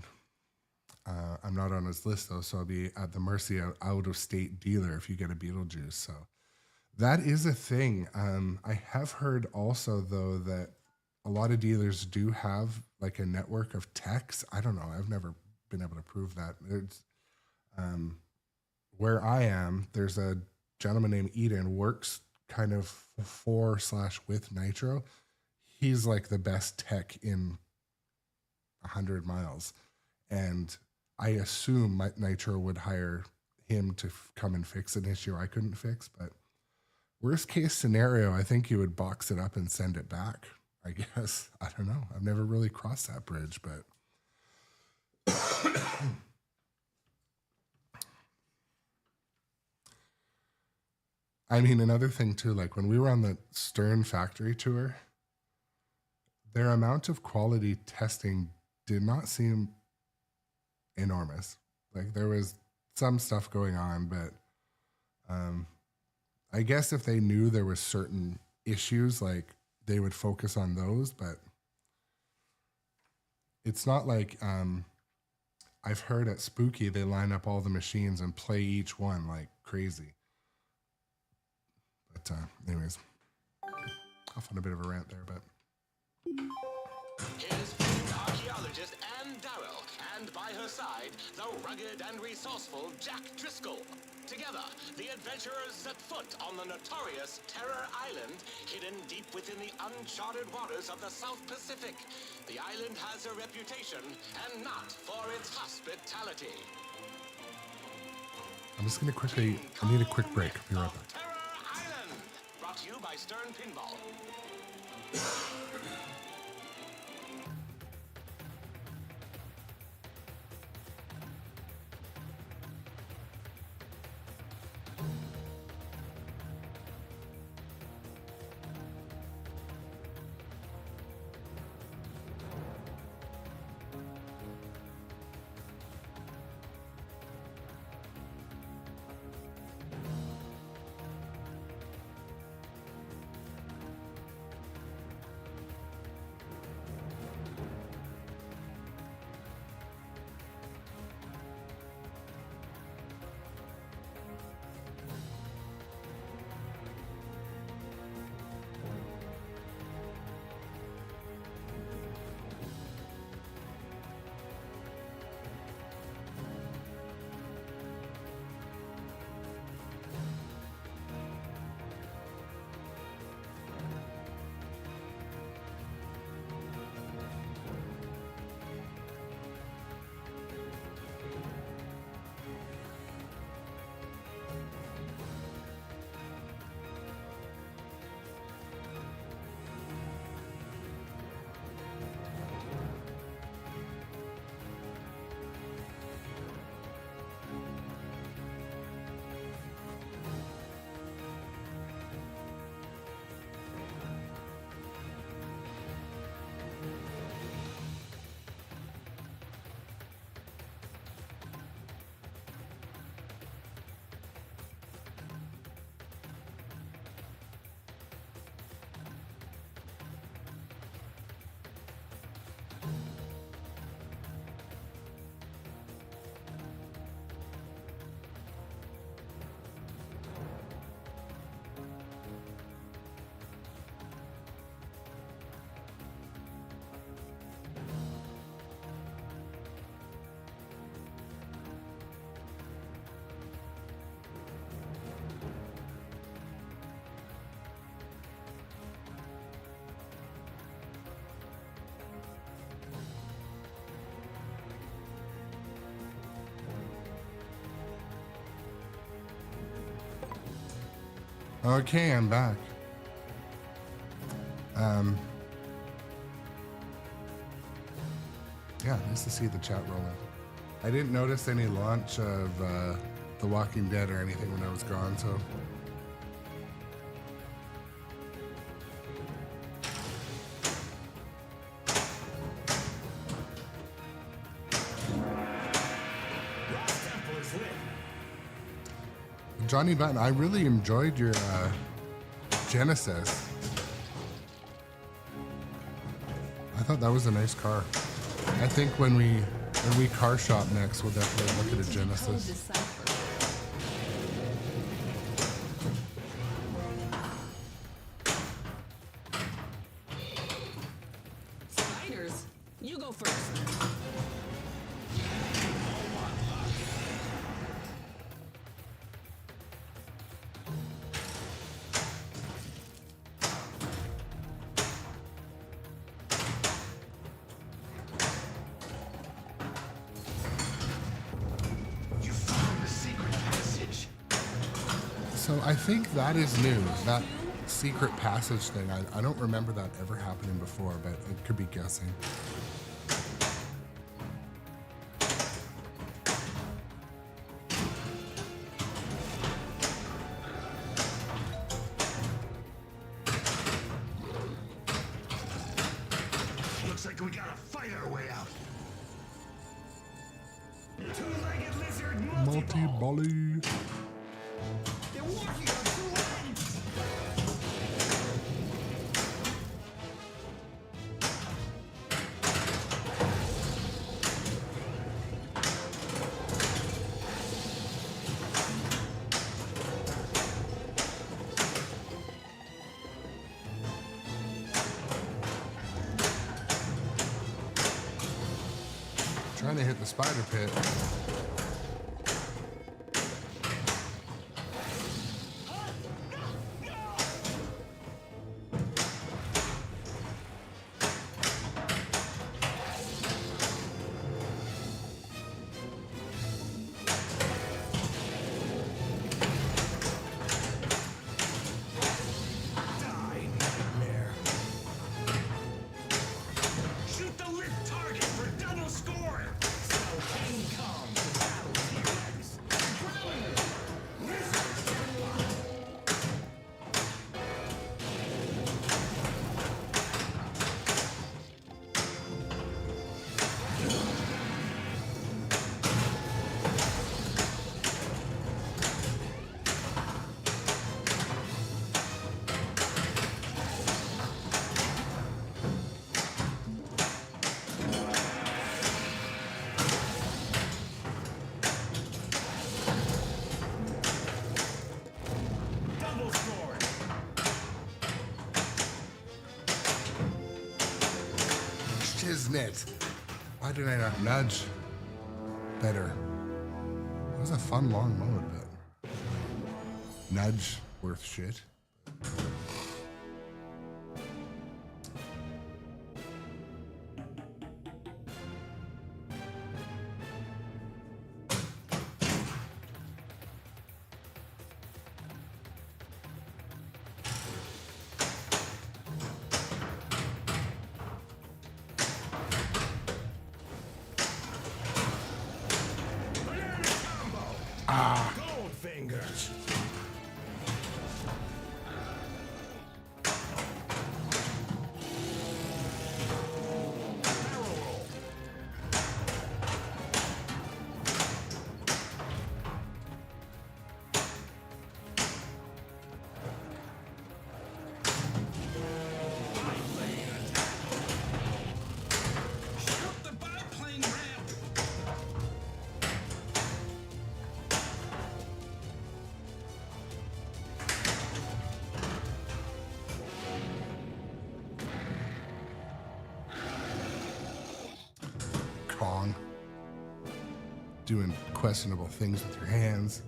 I'm not on his list though, so I'll be at the mercy of out-of-state dealer if you get a Beetlejuice. So that is a thing. I have heard also though that a lot of dealers do have like a network of techs. I don't know. I've never been able to prove that. It's, where I am, there's a gentleman named Eden, works kind of for/with Nitro. He's like the best tech in 100 miles. And I assume Nitro would hire him to come and fix an issue I couldn't fix. But worst case scenario, I think you would box it up and send it back, I guess. I don't know. I've never really crossed that bridge, but I mean, another thing too, like when we were on the Stern factory tour, their amount of quality testing did not seem enormous. Like there was some stuff going on, but I guess if they knew there was certain issues, like they would focus on those, but it's not like I've heard at Spooky they line up all the machines and play each one like crazy. But anyways, off on a bit of a rant there, but Here's famed archaeologist Ann Darrow, and by her side, the rugged and resourceful Jack Driscoll. Together, the adventurers set foot on the notorious Terror Island, hidden deep within the uncharted waters of the South Pacific. The island has a reputation, and not for its hospitality. I'm just gonna quickly, I need a quick break. Be right back. Terror Island, brought to you by Sternpinball. Okay, I'm back. Yeah, nice to see the chat rolling. I didn't notice any launch of The Walking Dead or anything when I was gone, so. Johnny Button, I really enjoyed your Genesis. I thought that was a nice car. I think when we car shop next, we'll definitely look at a Genesis. Spiders, you go first. So I think that is new. That secret passage thing. I don't remember that ever happening before, but it could be guessing. Looks like we gotta fight our way out. Two-legged lizard Multi-volley. They're walking on two legs. Trying to hit the spider pit. Die, nightmare. Shoot the lit target for double score. So King Kong to battle T-Rex. Double score. Shiznit. Why did I not nudge better? It was a fun long mode, but nudge worth shit. Banana combo. Gold fingers. Barrel roll. Biplane attack. Shoot the biplane ramp. Kong. Doing questionable things with your hands.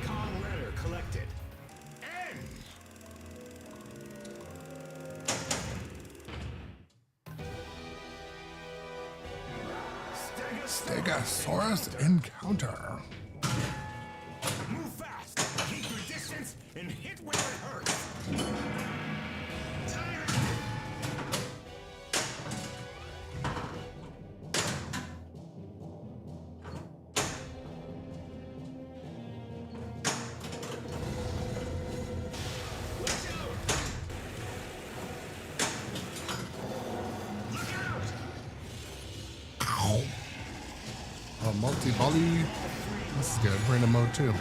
Con letter collected. N. Stegosaurus encounter. Move fast. Keep your distance and hit where it hurts. Tired. Watch out. Look out. A multi-volley. This is good. We're in a mode 2.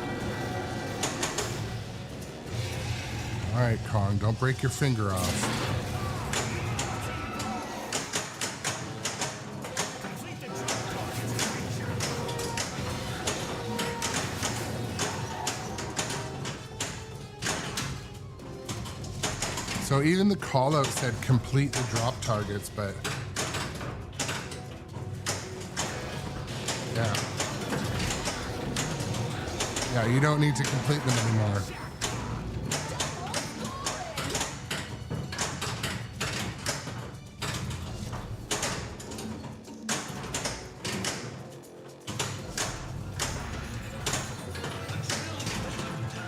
All right, Kong, don't break your finger off. Complete the drop target's adventure. So even the call out said complete the drop targets, but yeah. Yeah, you don't need to complete them anymore.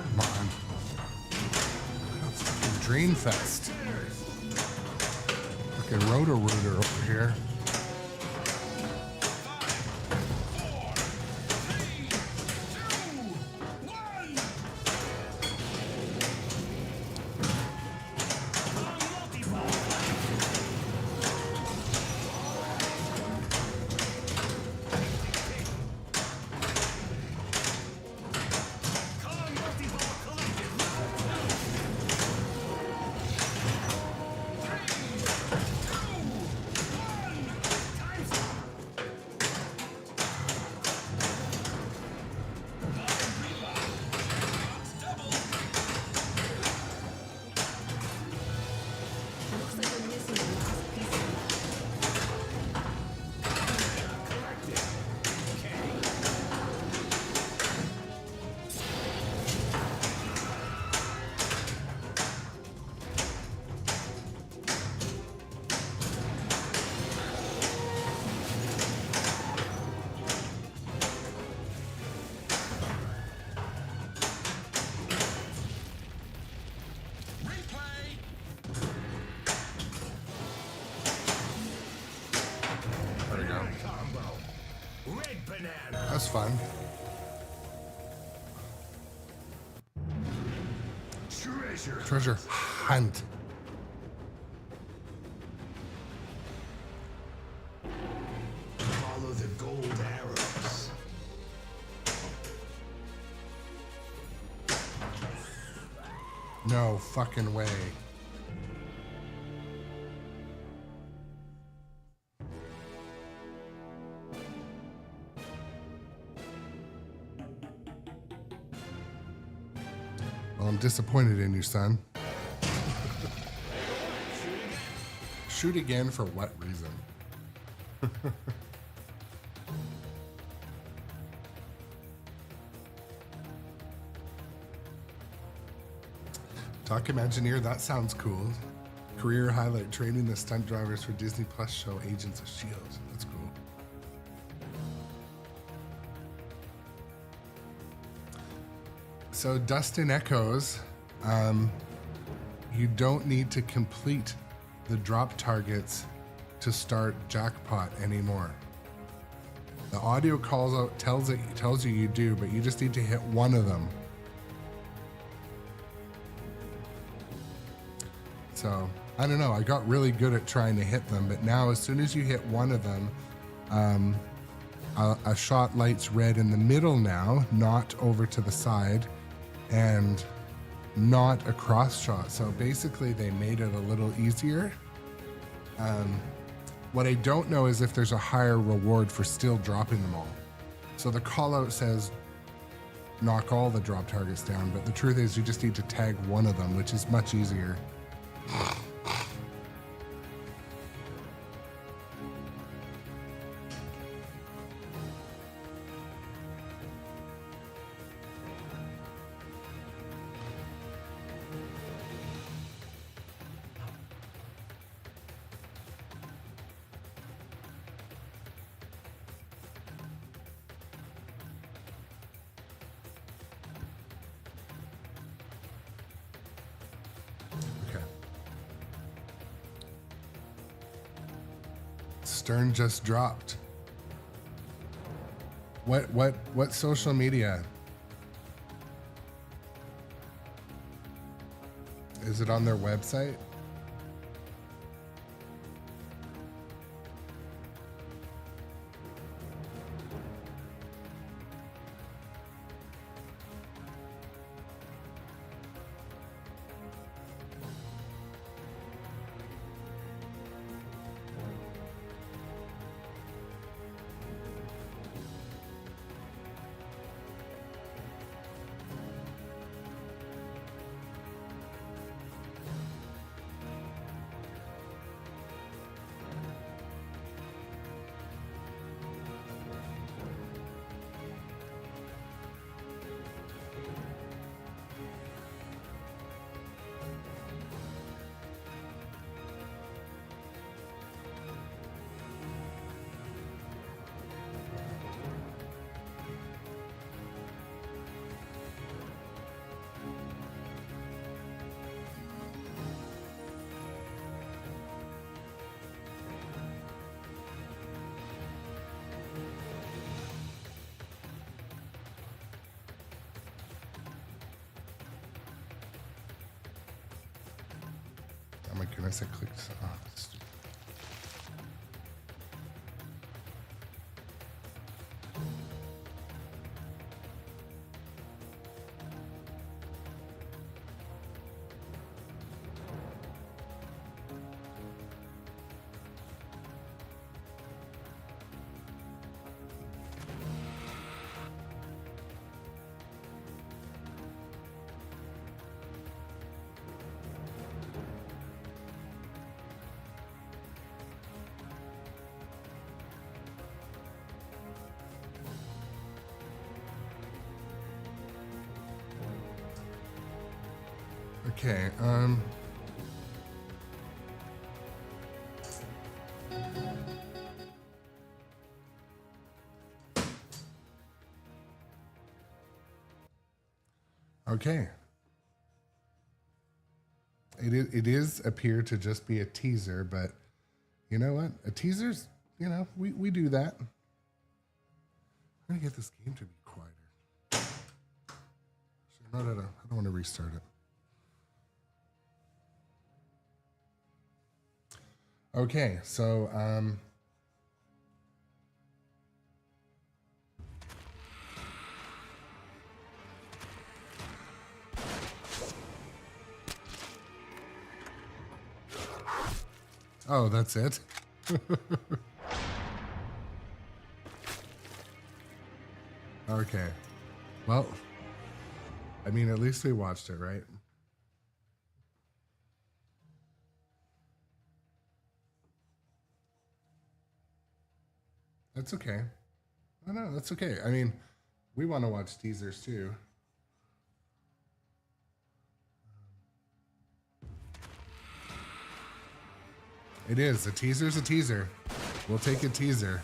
Come on. Fucking Dream Fest. Fucking Roto-Rooter over here. 4, 3, 2, 1. Multi-ball. Con multi-ball collected. 3, 2, 1. Time stop. Looks like we're missing the last piece of Collected. Okay. Replay. There we go. Combo. Red banana. That's fun. Treasure. Treasure hunt. Follow the gold arrows. No fucking way. Well, I'm disappointed in you, son. Shoot again for what reason? Talk Imagineer, that sounds cool. Career highlight, training the stunt drivers for Disney Plus show Agents of S.H.I.E.L.D. That's cool. So Dustin Echoes, you don't need to complete the drop targets to start Jackpot anymore. The audio calls out tells you you do, but you just need to hit one of them. So I don't know. I got really good at trying to hit them, but now as soon as you hit one of them, a shot lights red in the middle now, not over to the side, and not a cross shot. So basically they made it a little easier. What I don't know is if there's a higher reward for still dropping them all. So the call out says knock all the drop targets down, but the truth is you just need to tag one of them, which is much easier. Stern just dropped. What social media? Is it on their website? Oh my goodness, I clicked. Oh, that's stupid. Okay, okay. It is appear to just be a teaser, but you know what? A teaser's, you know, we do that. I'm gonna get this game to be quieter. Actually, no, I don't want to restart it. Okay, so oh, that's it. Okay. Well, I mean, at least we watched it, right? That's okay. No, that's okay. I mean, we want to watch teasers too. It is. A teaser's a teaser. We'll take a teaser.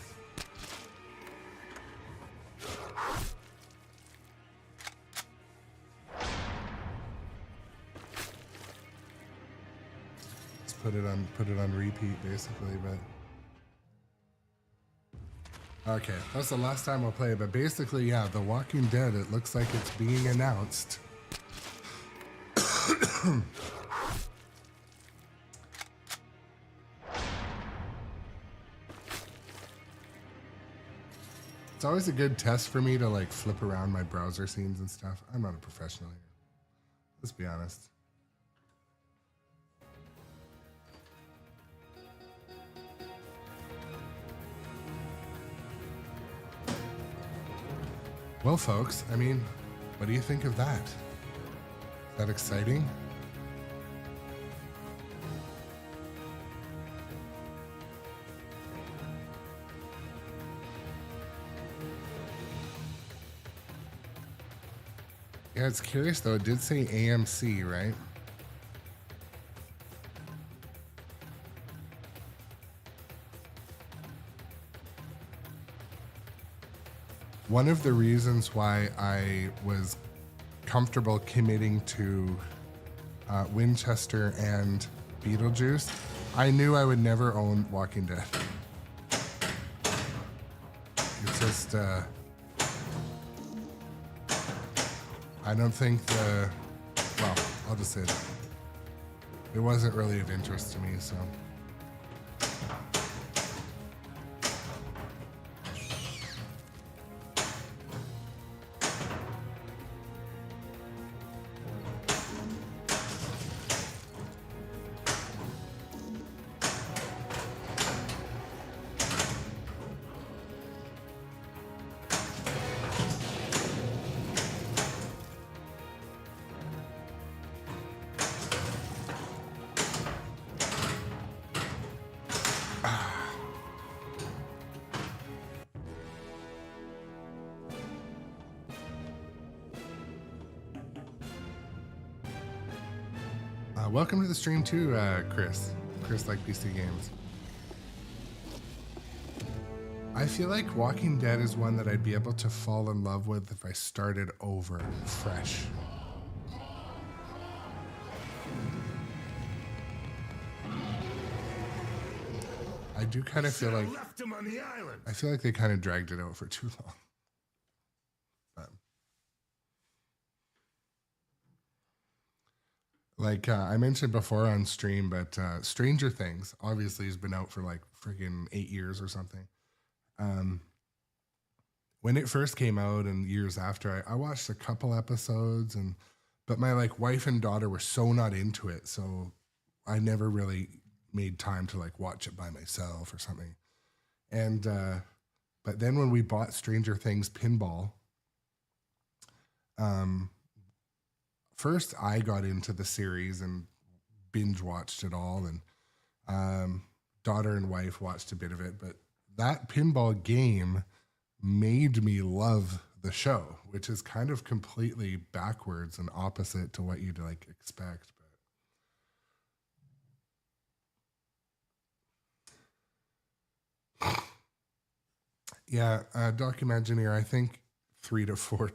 Let's put it on repeat basically, but okay, that's the last time we'll play it, but basically, yeah, The Walking Dead, it looks like it's being announced. It's always a good test for me to like flip around my browser scenes and stuff. I'm not a professional here. Let's be honest. Well, folks, I mean, what do you think of that? Is that exciting? Yeah, it's curious though. It did say AMC, right? One of the reasons why I was comfortable committing to Winchester and Beetlejuice, I knew I would never own Walking Dead. It's just, I don't think well, I'll just say that. It wasn't really of interest to me, so. Welcome to the stream too, Chris. Chris like PC games. I feel like Walking Dead is one that I'd be able to fall in love with if I started over fresh. I do kind of feel like left him on the island. I feel like they kind of dragged it out for too long. But, like I mentioned before on stream, but Stranger Things obviously has been out for like friggin' 8 years or something. When it first came out and years after, I watched a couple episodes, but my like wife and daughter were so not into it, so I never really made time to like watch it by myself or something. And but then when we bought Stranger Things Pinball, first I got into the series and binge watched it all, and daughter and wife watched a bit of it, but that pinball game made me love the show, which is kind of completely backwards and opposite to what you'd like expect. But yeah, Documengineer, I think 3 to 4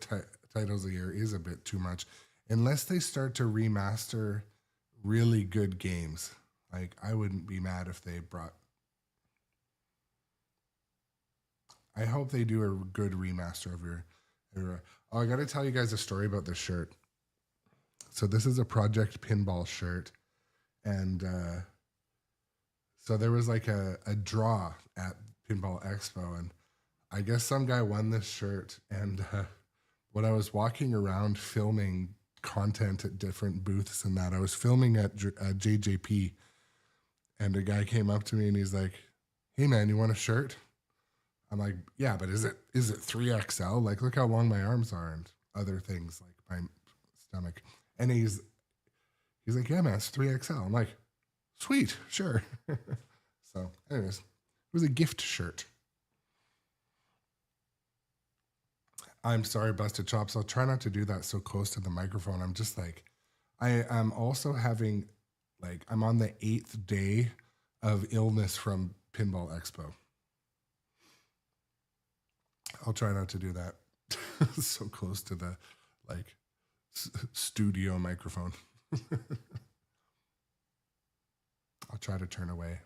titles a year is a bit too much, unless they start to remaster really good games. Like, I wouldn't be mad if they brought. I hope they do a good remaster of your. Oh, I got to tell you guys a story about this shirt. So this is a Project Pinball shirt, and so there was like a draw at Pinball Expo, and I guess some guy won this shirt. And when I was walking around filming content at different booths and that, I was filming at JJP, and a guy came up to me and he's like, "Hey man, you want a shirt?" I'm like, "Yeah, but is it 3XL? Like, look how long my arms are and other things like my stomach." And he's like, "Yeah, man, it's 3XL." I'm like, "Sweet, sure." So, anyways, it was a gift shirt. I'm sorry, Busted Chops. I'll try not to do that so close to the microphone. I'm just like, I am also having, like, I'm on the 8th day of illness from Pinball Expo. I'll try not to do that so close to the, like, studio microphone. I'll try to turn away.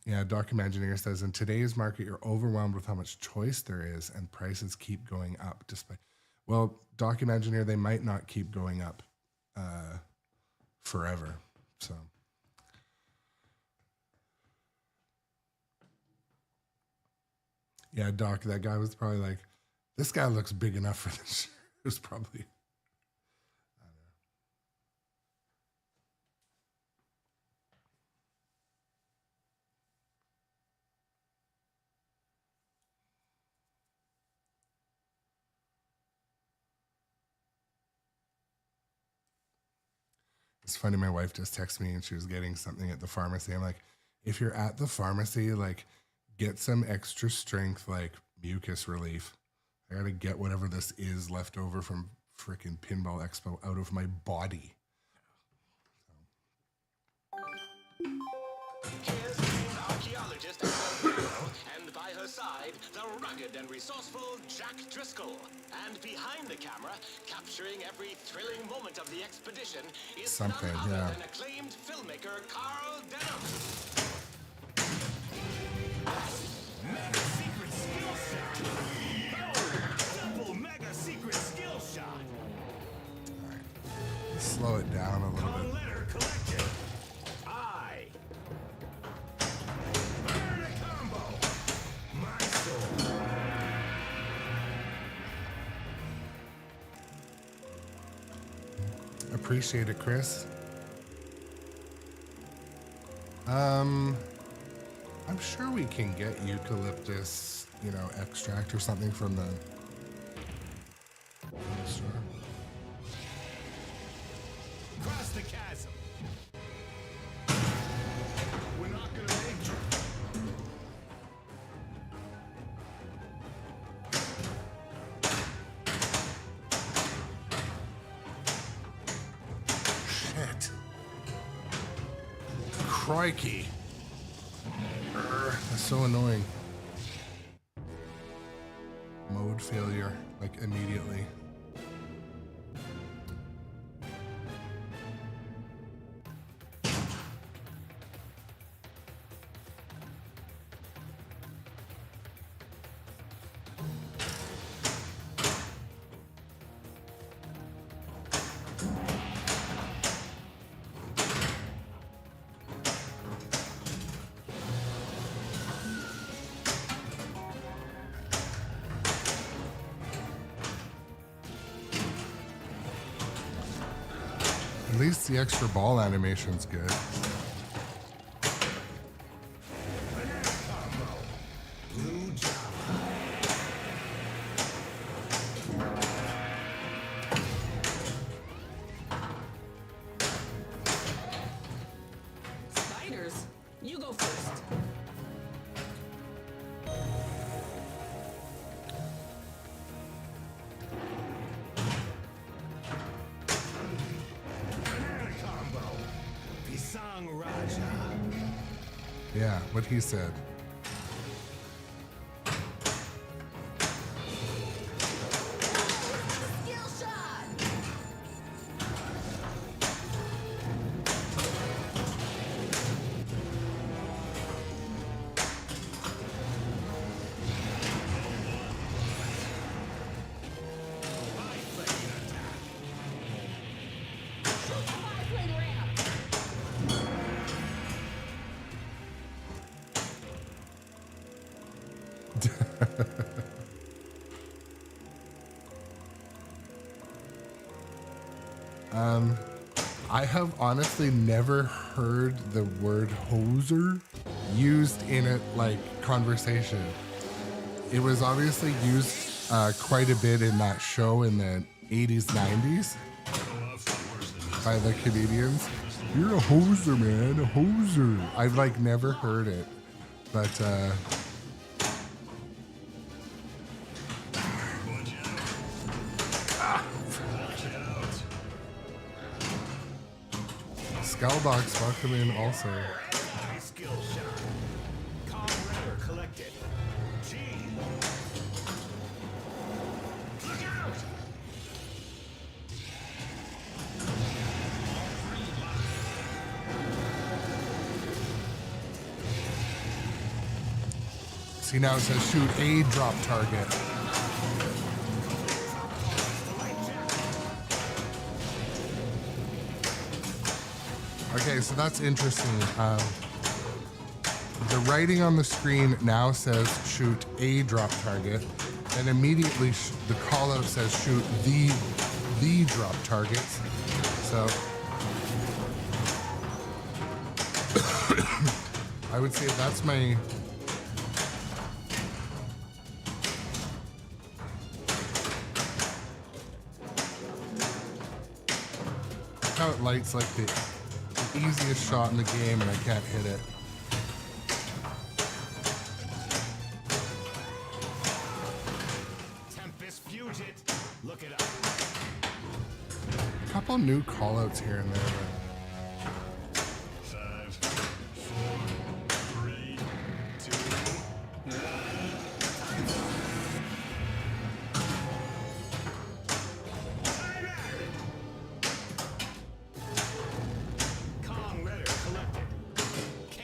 Yeah, Documengineer says, in today's market, you're overwhelmed with how much choice there is and prices keep going up. Despite, well, Documengineer, they might not keep going up forever. So, yeah, Doc, that guy was probably like, this guy looks big enough for this shirt. It was probably... It's funny, my wife just texted me and she was getting something at the pharmacy. I'm like, if you're at the pharmacy, like, get some extra strength, like, mucus relief. I gotta get whatever this is left over from frickin' Pinball Expo out of my body. Here's the archaeologist and by her side, the rugged and resourceful Jack Driscoll. And behind the camera, capturing every thrilling moment of the expedition, is Something, none other yeah. than acclaimed filmmaker Carl Denham. Mega secret skill shot. Oh, double mega secret skill shot. Slow it down a little Long bit. letter collected. I. Burn a combo. My soul. Appreciate it, Chris. I'm sure we can get eucalyptus, extract or something from the store. Cross the chasm. We're not gonna make it. Shit. Crikey. That's so annoying. Mode failure, like immediately. At least the extra ball animation's good. Blue Java. Spiders, you go first. Banana combo. Pisang Raja. Yeah, what he said. Skill shot. Biplane ramp. I have honestly never heard the word hoser used in a conversation. It was obviously used quite a bit in that show in the 80s, 90s by the Canadians. You're a hoser, man, a hoser. I've never heard it, but Skullbox, welcome in also. High skill shot. Calm letter collected. G. Look out! See, now it says shoot a drop target. Okay, so that's interesting. The writing on the screen now says shoot a drop target, and immediately the call out says shoot the drop targets. So I would say that's my how it lights like the easiest shot in the game and I can't hit it. Tempest Fugit. Look it up. A couple new callouts here and there, but 5, 4, 3, 2, 1. Kong letter collected. K.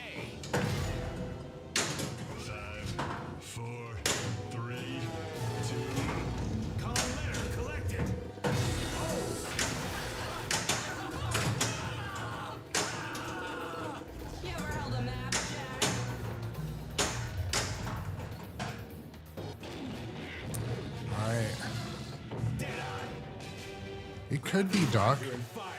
It could be Doc. Doing fire.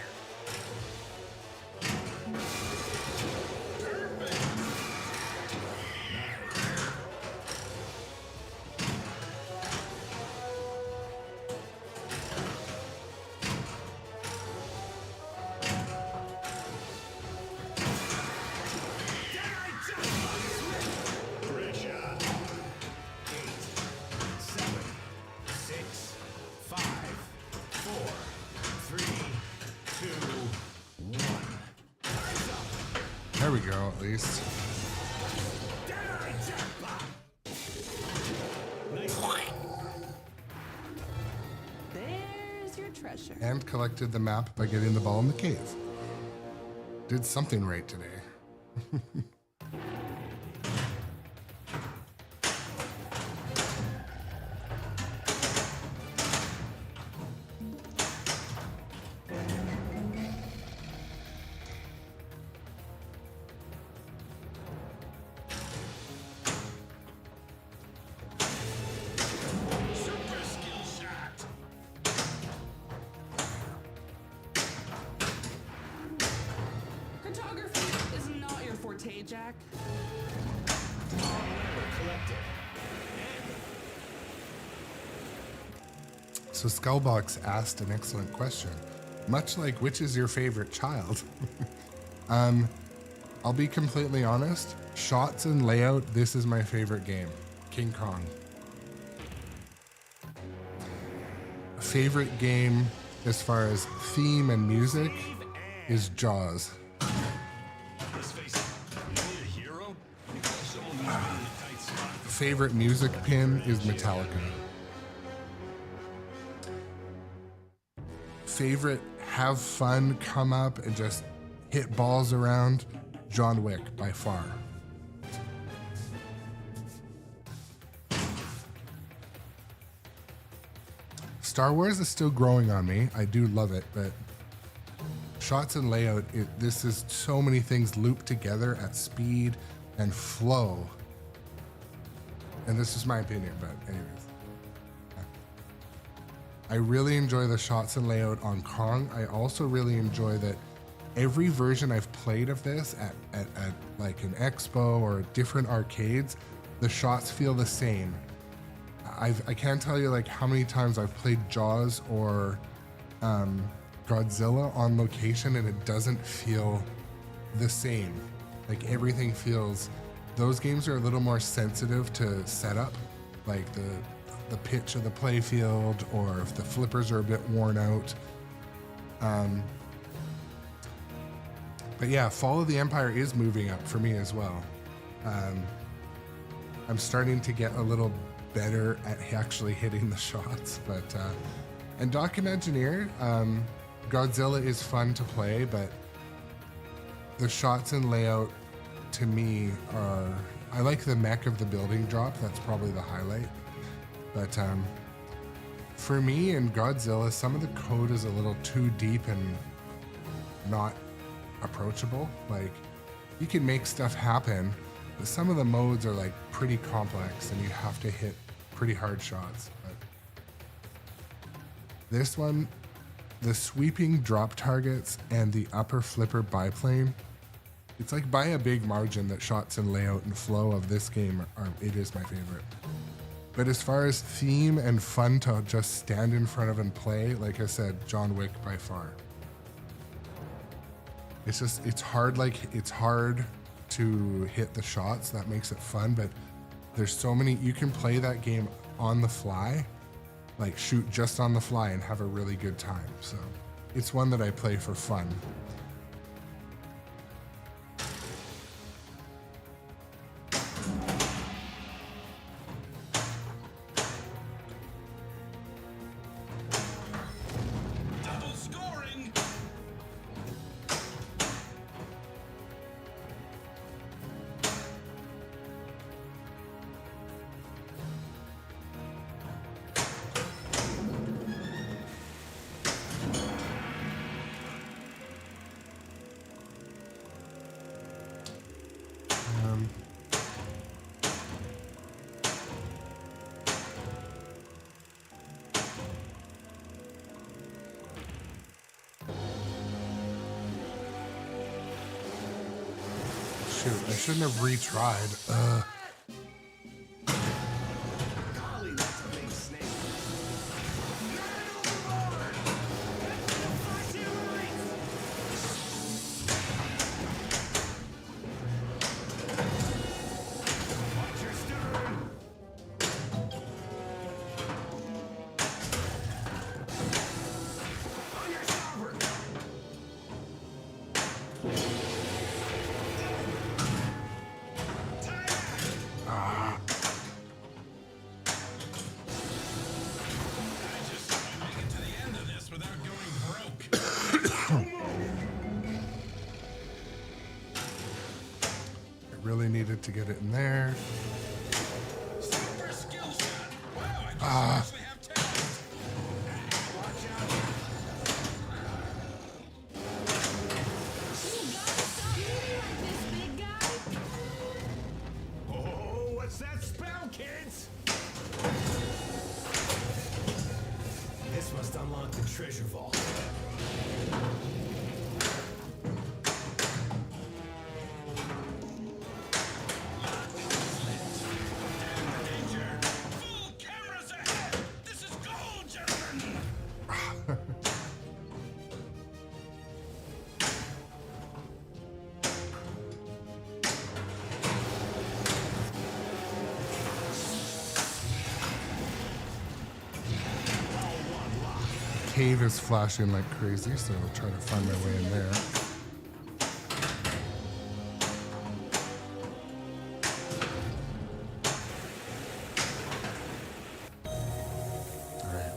Great shot. 8, 7, 6, 5, 4, 3, 2, 1. There we go, at least. There's your treasure. And collected the map by getting the ball in the cave. Did something right today. Super skill shot. Cartography is not your forte, Jack. Collected. So Skullbox asked an excellent question. Much like which is your favorite child? I'll be completely honest. Shots and layout, this is my favorite game. King Kong. Favorite game as far as theme and music is Jaws. Let's face it, you need a hero? You got someone who's been in a tight spot. Favorite music pin is Metallica. Favorite have fun, come up and just hit balls around, John Wick by far. Star Wars is still growing on me. I do love it, but shots and layout, this is so many things looped together at speed and flow. And this is my opinion, but anyways. I really enjoy the shots and layout on Kong. I also really enjoy that every version I've played of this at like an expo or different arcades, the shots feel the same. I can't tell you like how many times I've played Jaws or Godzilla on location and it doesn't feel the same. Like everything feels, those games are a little more sensitive to setup, like the pitch of the play field or if the flippers are a bit worn out. But yeah, Fall of the Empire is moving up for me as well. I'm starting to get a little better at actually hitting the shots, but and Doc and Engineer, Godzilla is fun to play, but the shots and layout to me are, I like the mech of the building drop, that's probably the highlight. But for me in Godzilla, some of the code is a little too deep and not approachable. Like you can make stuff happen, but some of the modes are like pretty complex and you have to hit pretty hard shots. But this one, the sweeping drop targets and the upper flipper biplane, it's like by a big margin that shots and layout and flow of this game it is my favorite. But as far as theme and fun to just stand in front of and play, like I said, John Wick by far. It's just, it's hard to hit the shots. That makes it fun, but there's so many, you can play that game on the fly, like shoot just on the fly and have a really good time. So it's one that I play for fun. Double scoring. shoot, I shouldn't have retried. Golly, that's a big snake. Watch your stern. On your starboard. I really needed to get it in there. Oh, what's that spell, kids? This must unlock the treasure vault. Full cameras ahead! This is gold, gentlemen! Cave is flashing like crazy, so I'll try to find my way in there. Alright.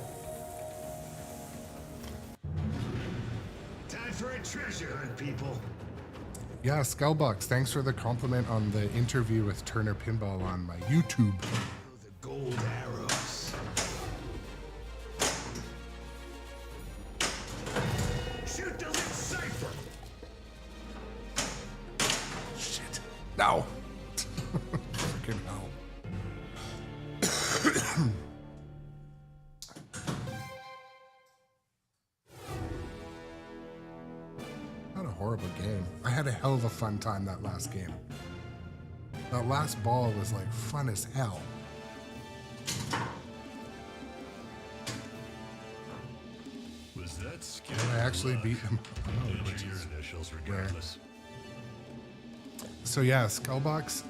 Time for a treasure hunt, people. Yeah, Skullbox, thanks for the compliment on the interview with Turner Pinball on my YouTube. Oh, the gold arrows. Shoot the lit cipher. Shit. No. Freaking hell. Not a horrible game. I had a hell of a fun time that last game. That last ball was like fun as hell. Was that skill? I actually beat him. Oh, Enter which your is initials rare. regardless. So yeah, Skullbox,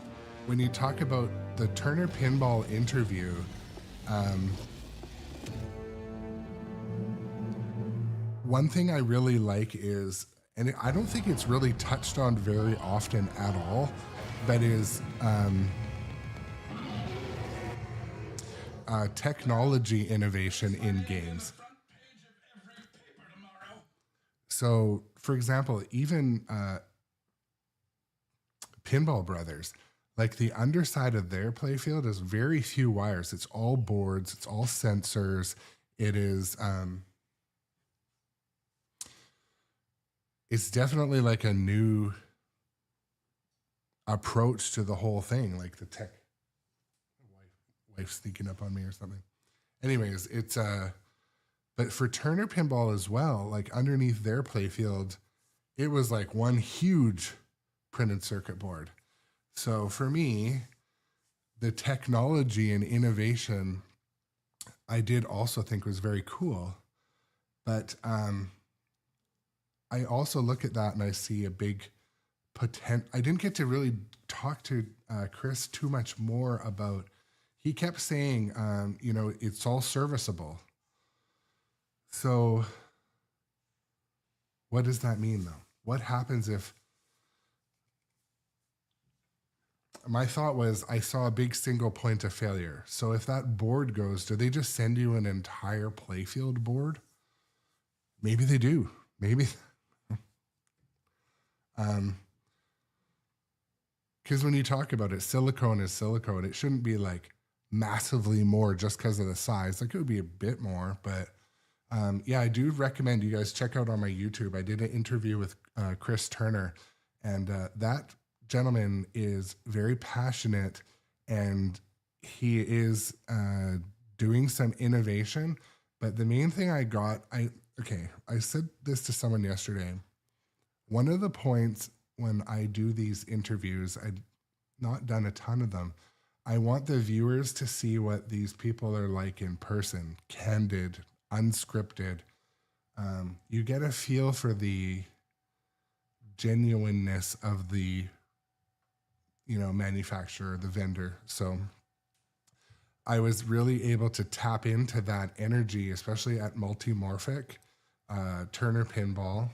when you talk about the Turner Pinball interview, one thing I really like is, and I don't think it's really touched on very often at all, but is technology innovation in games. So, for example, even Pinball Brothers, like the underside of their playfield is very few wires. It's all boards. It's all sensors. It is, it's definitely like a new approach to the whole thing, like the tech. Wife sneaking up on me or something. Anyways, it's but for Turner Pinball as well, like underneath their playfield, it was like one huge printed circuit board. So for me, the technology and innovation I did also think was very cool. But I also look at that and I see a big potential. I didn't get to really talk to Chris too much more about, he kept saying, you know, it's all serviceable. So what does that mean though? What happens if, my thought was I saw a big single point of failure. So if that board goes, do they just send you an entire playfield board? Maybe they do. Maybe. Because when you talk about it, silicone is silicone. It shouldn't be like massively more just because of the size. Like it would be a bit more, but yeah, I do recommend you guys check out on my YouTube. I did an interview with Chris Turner, and that gentleman is very passionate, and he is doing some innovation. But the main thing I got, I said this to someone yesterday. One of the points when I do these interviews, I've not done a ton of them. I want the viewers to see what these people are like in person, candid, unscripted. You get a feel for the genuineness of the, manufacturer, the vendor. So I was really able to tap into that energy, especially at Multimorphic, Turner Pinball,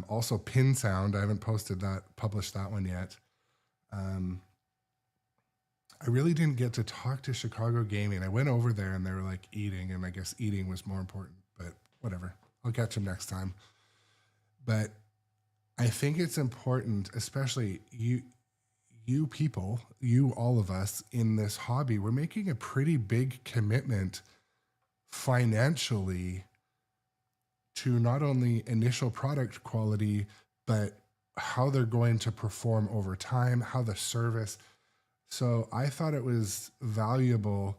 also Pin Sound. I haven't published that one yet. I really didn't get to talk to Chicago Gaming. I went over there and they were like eating, and I guess eating was more important, but whatever. I'll catch them next time. But I think it's important, especially you people, all of us in this hobby, we're making a pretty big commitment financially to not only initial product quality, but how they're going to perform over time, how the service. So I thought it was valuable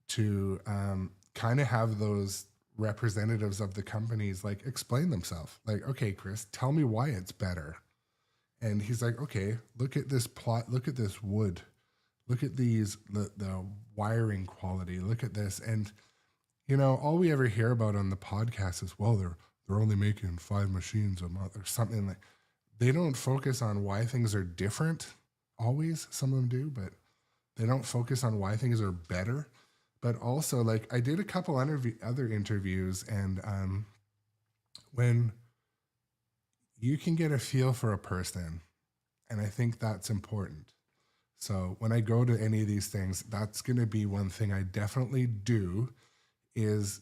to kind of have those representatives of the companies like explain themselves. Like, okay, Chris, tell me why it's better. And he's like, okay, look at this plot, look at this wood, look at these, the wiring quality, look at this. And, all we ever hear about on the podcast is, well, they're only making 5 machines a month or something. Like, they don't focus on why things are different always. Some of them do, but they don't focus on why things are better. But also, like, I did a couple other interviews, and when you can get a feel for a person, and I think that's important. So when I go to any of these things, that's going to be one thing I definitely do is,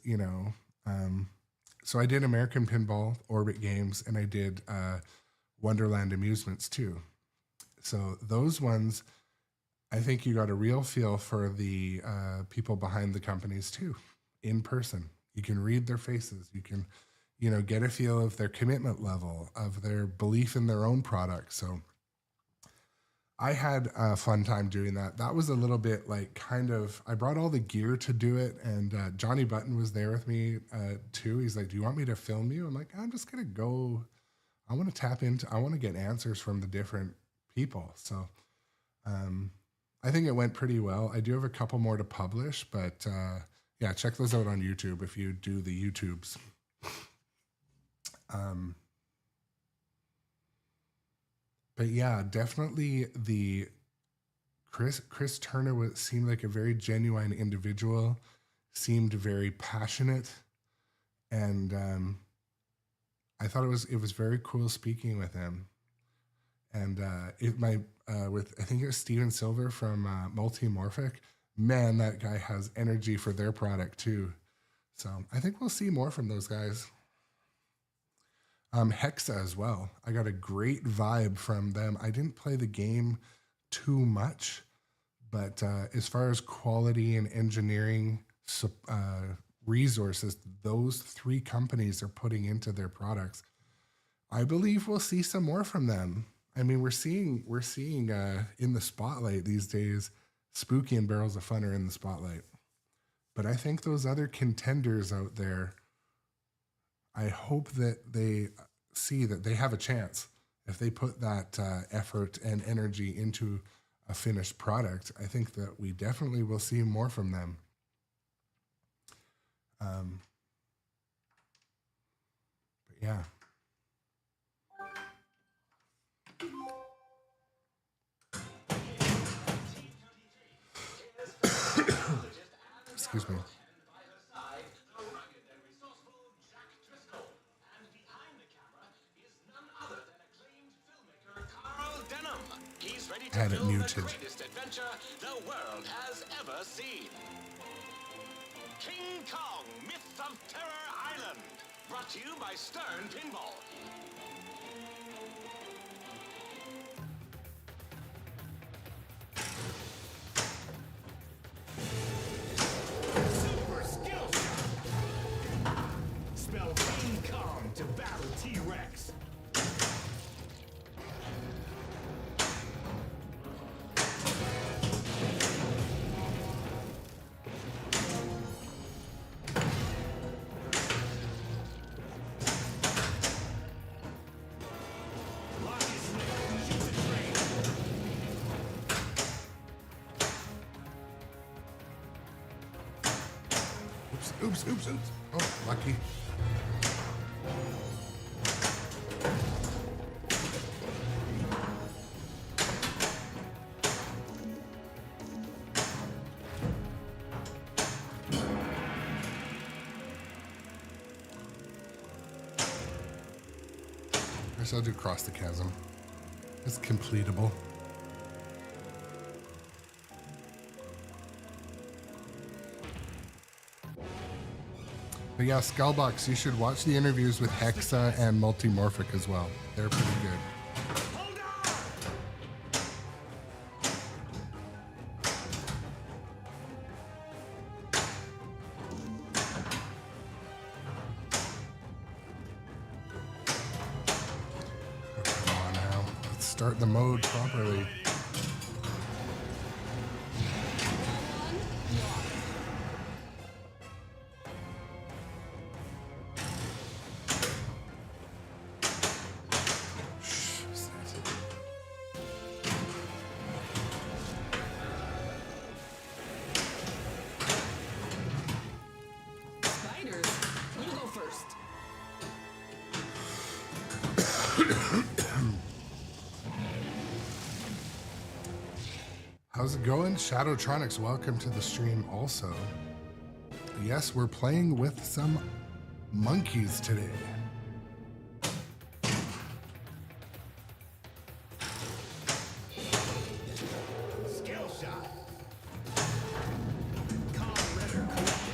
so I did American Pinball, Orbit Games, and I did Wonderland Amusements too. So those ones, I think you got a real feel for the people behind the companies too, in person. You can read their faces. You can, get a feel of their commitment level, of their belief in their own product. So I had a fun time doing that. That was a little bit like I brought all the gear to do it. And Johnny Button was there with me too. He's like, do you want me to film you? I'm like, I'm just going to go. I want to get answers from the different people. So I think it went pretty well. I do have a couple more to publish, but yeah, check those out on YouTube if you do the YouTubes. But yeah, definitely the Chris Turner seemed like a very genuine individual, seemed very passionate, and I thought it was very cool speaking with him. And with I think it was Steven Silver from Multimorphic. Man, that guy has energy for their product too. So I think we'll see more from those guys. Hexa as well. I got a great vibe from them. I didn't play the game too much, but as far as quality and engineering resources, those 3 companies are putting into their products, I believe we'll see some more from them. I mean, we're seeing in the spotlight these days, Spooky and Barrels of Fun are in the spotlight. But I think those other contenders out there, I hope that they see that they have a chance. If they put that effort and energy into a finished product, I think that we definitely will see more from them. But yeah. Excuse me. Had it muted. The greatest adventure the world has ever seen. King Kong, Myth of Terror Island. Brought to you by Stern Pinball. Super skill shot. Spell King Kong to battle T-Rex. Oops, oops, oops. Oh, lucky. I guess I'll do Cross the Chasm. It's completable. But yeah, Skullbox, you should watch the interviews with Hexa and Multimorphic as well. They're pretty good. Hold on! Oh, come on now. Let's start the mode properly. Spiders, you go first. How's it going? Shadowtronics, welcome to the stream also. Yes, we're playing with some monkeys today. Skill shot. Calm letter collected.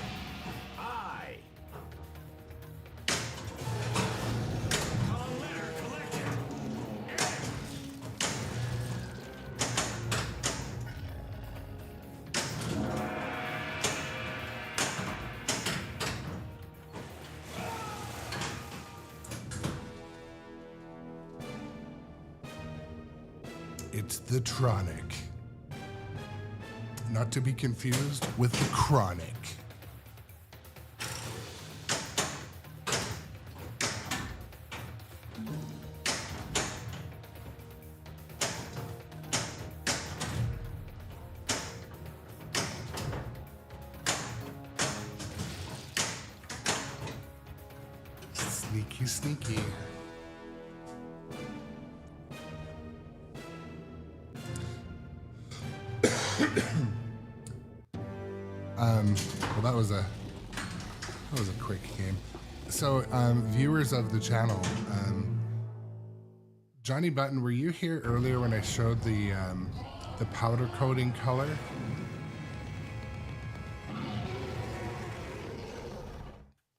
I. Calm letter collected. X. It's the Tronic. Not to be confused with the Chronic. Sneaky, sneaky. Well, that was a quick game. So, viewers of the channel, Johnny Button, were you here earlier when I showed the powder coating color?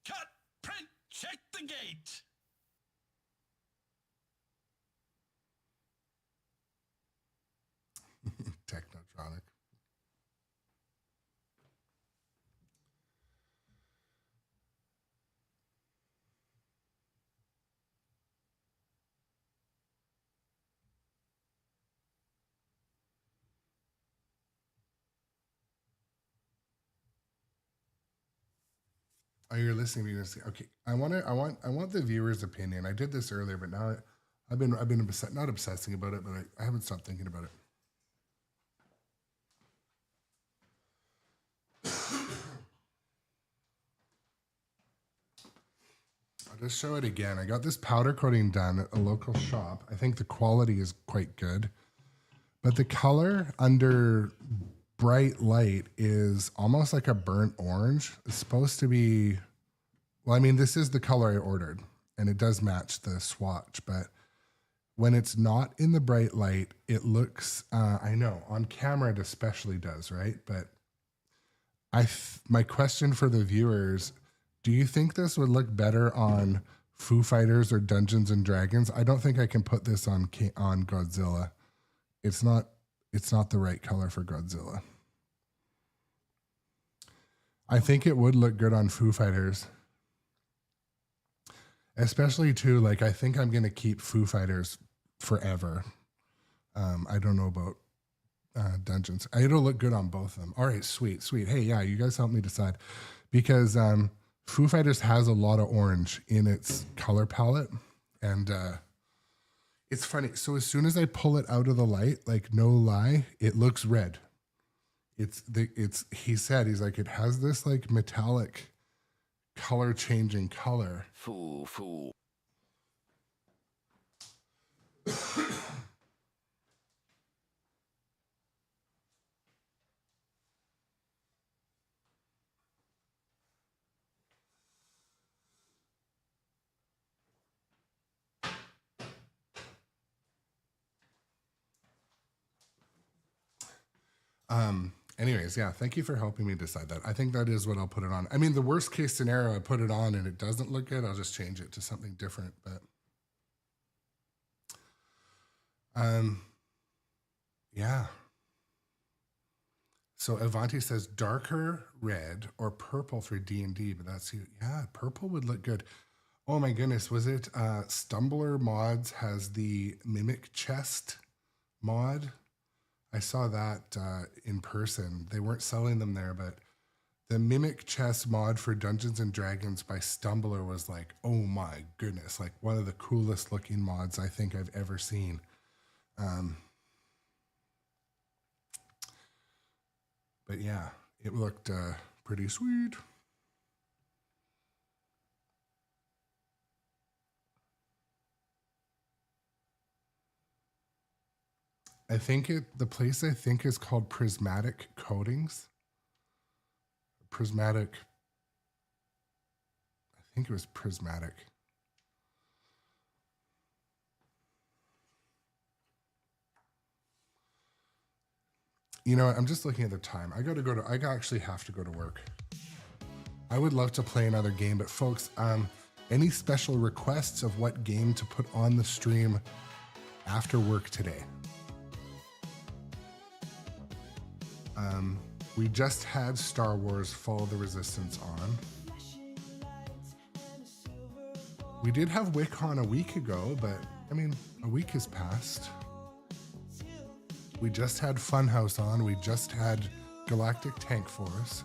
Cut! Print! Check the gate! Technotronic. Oh, you're listening to me. Okay, I want the viewer's opinion. I did this earlier, but now I've been not obsessing about it, but I haven't stopped thinking about it. I'll just show it again. I got this powder coating done at a local shop. I think the quality is quite good, but the color under bright light is almost like a burnt orange. It's supposed to be, well, I mean, this is the color I ordered and it does match the swatch, but when it's not in the bright light, it looks, I know on camera it especially does, right? But my question for the viewers, do you think this would look better on Foo Fighters or Dungeons and Dragons? I don't think I can put this on Godzilla. It's not the right color for Godzilla. I think it would look good on Foo Fighters. Especially too, like I think I'm gonna keep Foo Fighters forever. I don't know about Dungeons. It'll look good on both of them. All right, sweet. Hey, yeah, you guys help me decide. Because Foo Fighters has a lot of orange in its color palette. And it's funny. So as soon as I pull it out of the light, like no lie, it looks red. He said, he's like, it has this like metallic color changing color. Fool, fool. Anyways, yeah, thank you for helping me decide that. I think that is what I'll put it on. I mean, the worst case scenario, I put it on and it doesn't look good, I'll just change it to something different. But yeah. So Avanti says darker red or purple for D&D, but that's, yeah, purple would look good. Oh my goodness, was it Stumbler Mods has the Mimic Chest mod? I saw that in person. They weren't selling them there, but the Mimic Chess mod for Dungeons and Dragons by Stumbler was like, oh my goodness, like one of the coolest looking mods I think I've ever seen. But yeah, it looked pretty sweet. I think the place I think is called Prismatic Coatings. Prismatic. I think it was Prismatic. You know, I'm just looking at the time. I actually have to go to work. I would love to play another game, but folks, any special requests of what game to put on the stream after work today? We just had Star Wars Fall of the Resistance on. We did have WickCon a week ago, but I mean, a week has passed. We just had Funhouse on. We just had Galactic Tank Force.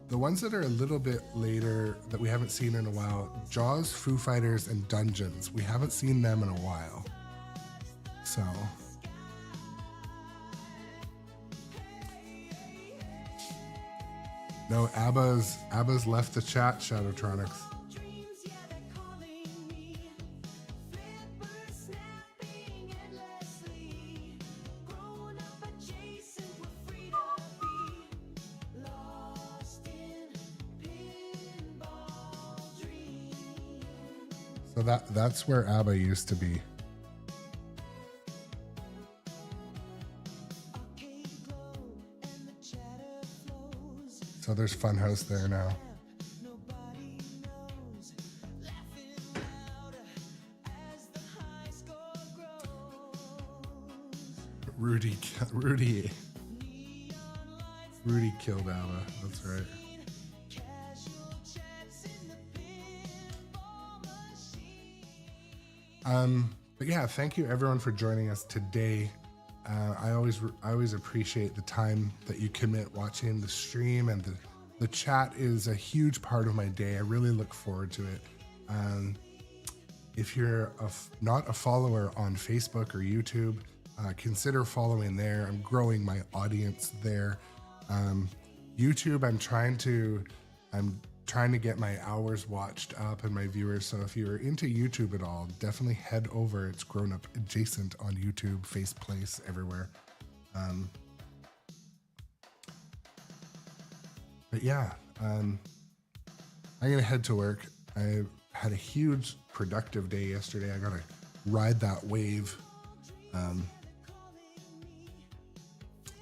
The ones that are a little bit later that we haven't seen in a while, Jaws, Foo Fighters, and Dungeons. We haven't seen them in a while. So... No, Abba's left the chat, Shadowtronics. So that's where Abba used to be. So there's Funhouse there now. Rudy killed Abba. That's right. But yeah, thank you everyone for joining us today. I always appreciate the time that you commit watching the stream, and the chat is a huge part of my day. I really look forward to it. If you're not a follower on Facebook or YouTube, consider following there. I'm growing my audience there. YouTube, I'm trying to get my hours watched up and my viewers. So if you're into YouTube at all, definitely head over. It's grown up adjacent on YouTube, Faceplace, everywhere. But yeah, I'm gonna head to work. I had a huge productive day yesterday. I gotta ride that wave.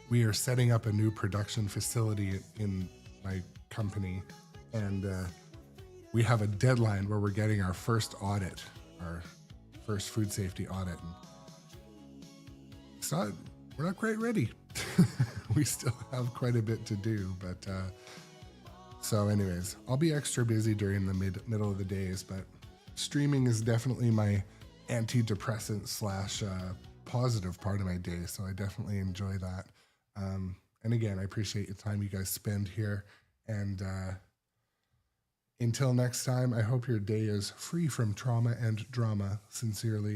We are setting up a new production facility in my company, and we have a deadline where we're getting our first audit, our first food safety audit. And we're not quite ready. We still have quite a bit to do, but so anyways, I'll be extra busy during the middle of the days, but streaming is definitely my antidepressant / positive part of my day, so I definitely enjoy that. And again, I appreciate the time you guys spend here, and until next time, I hope your day is free from trauma and drama. Sincerely.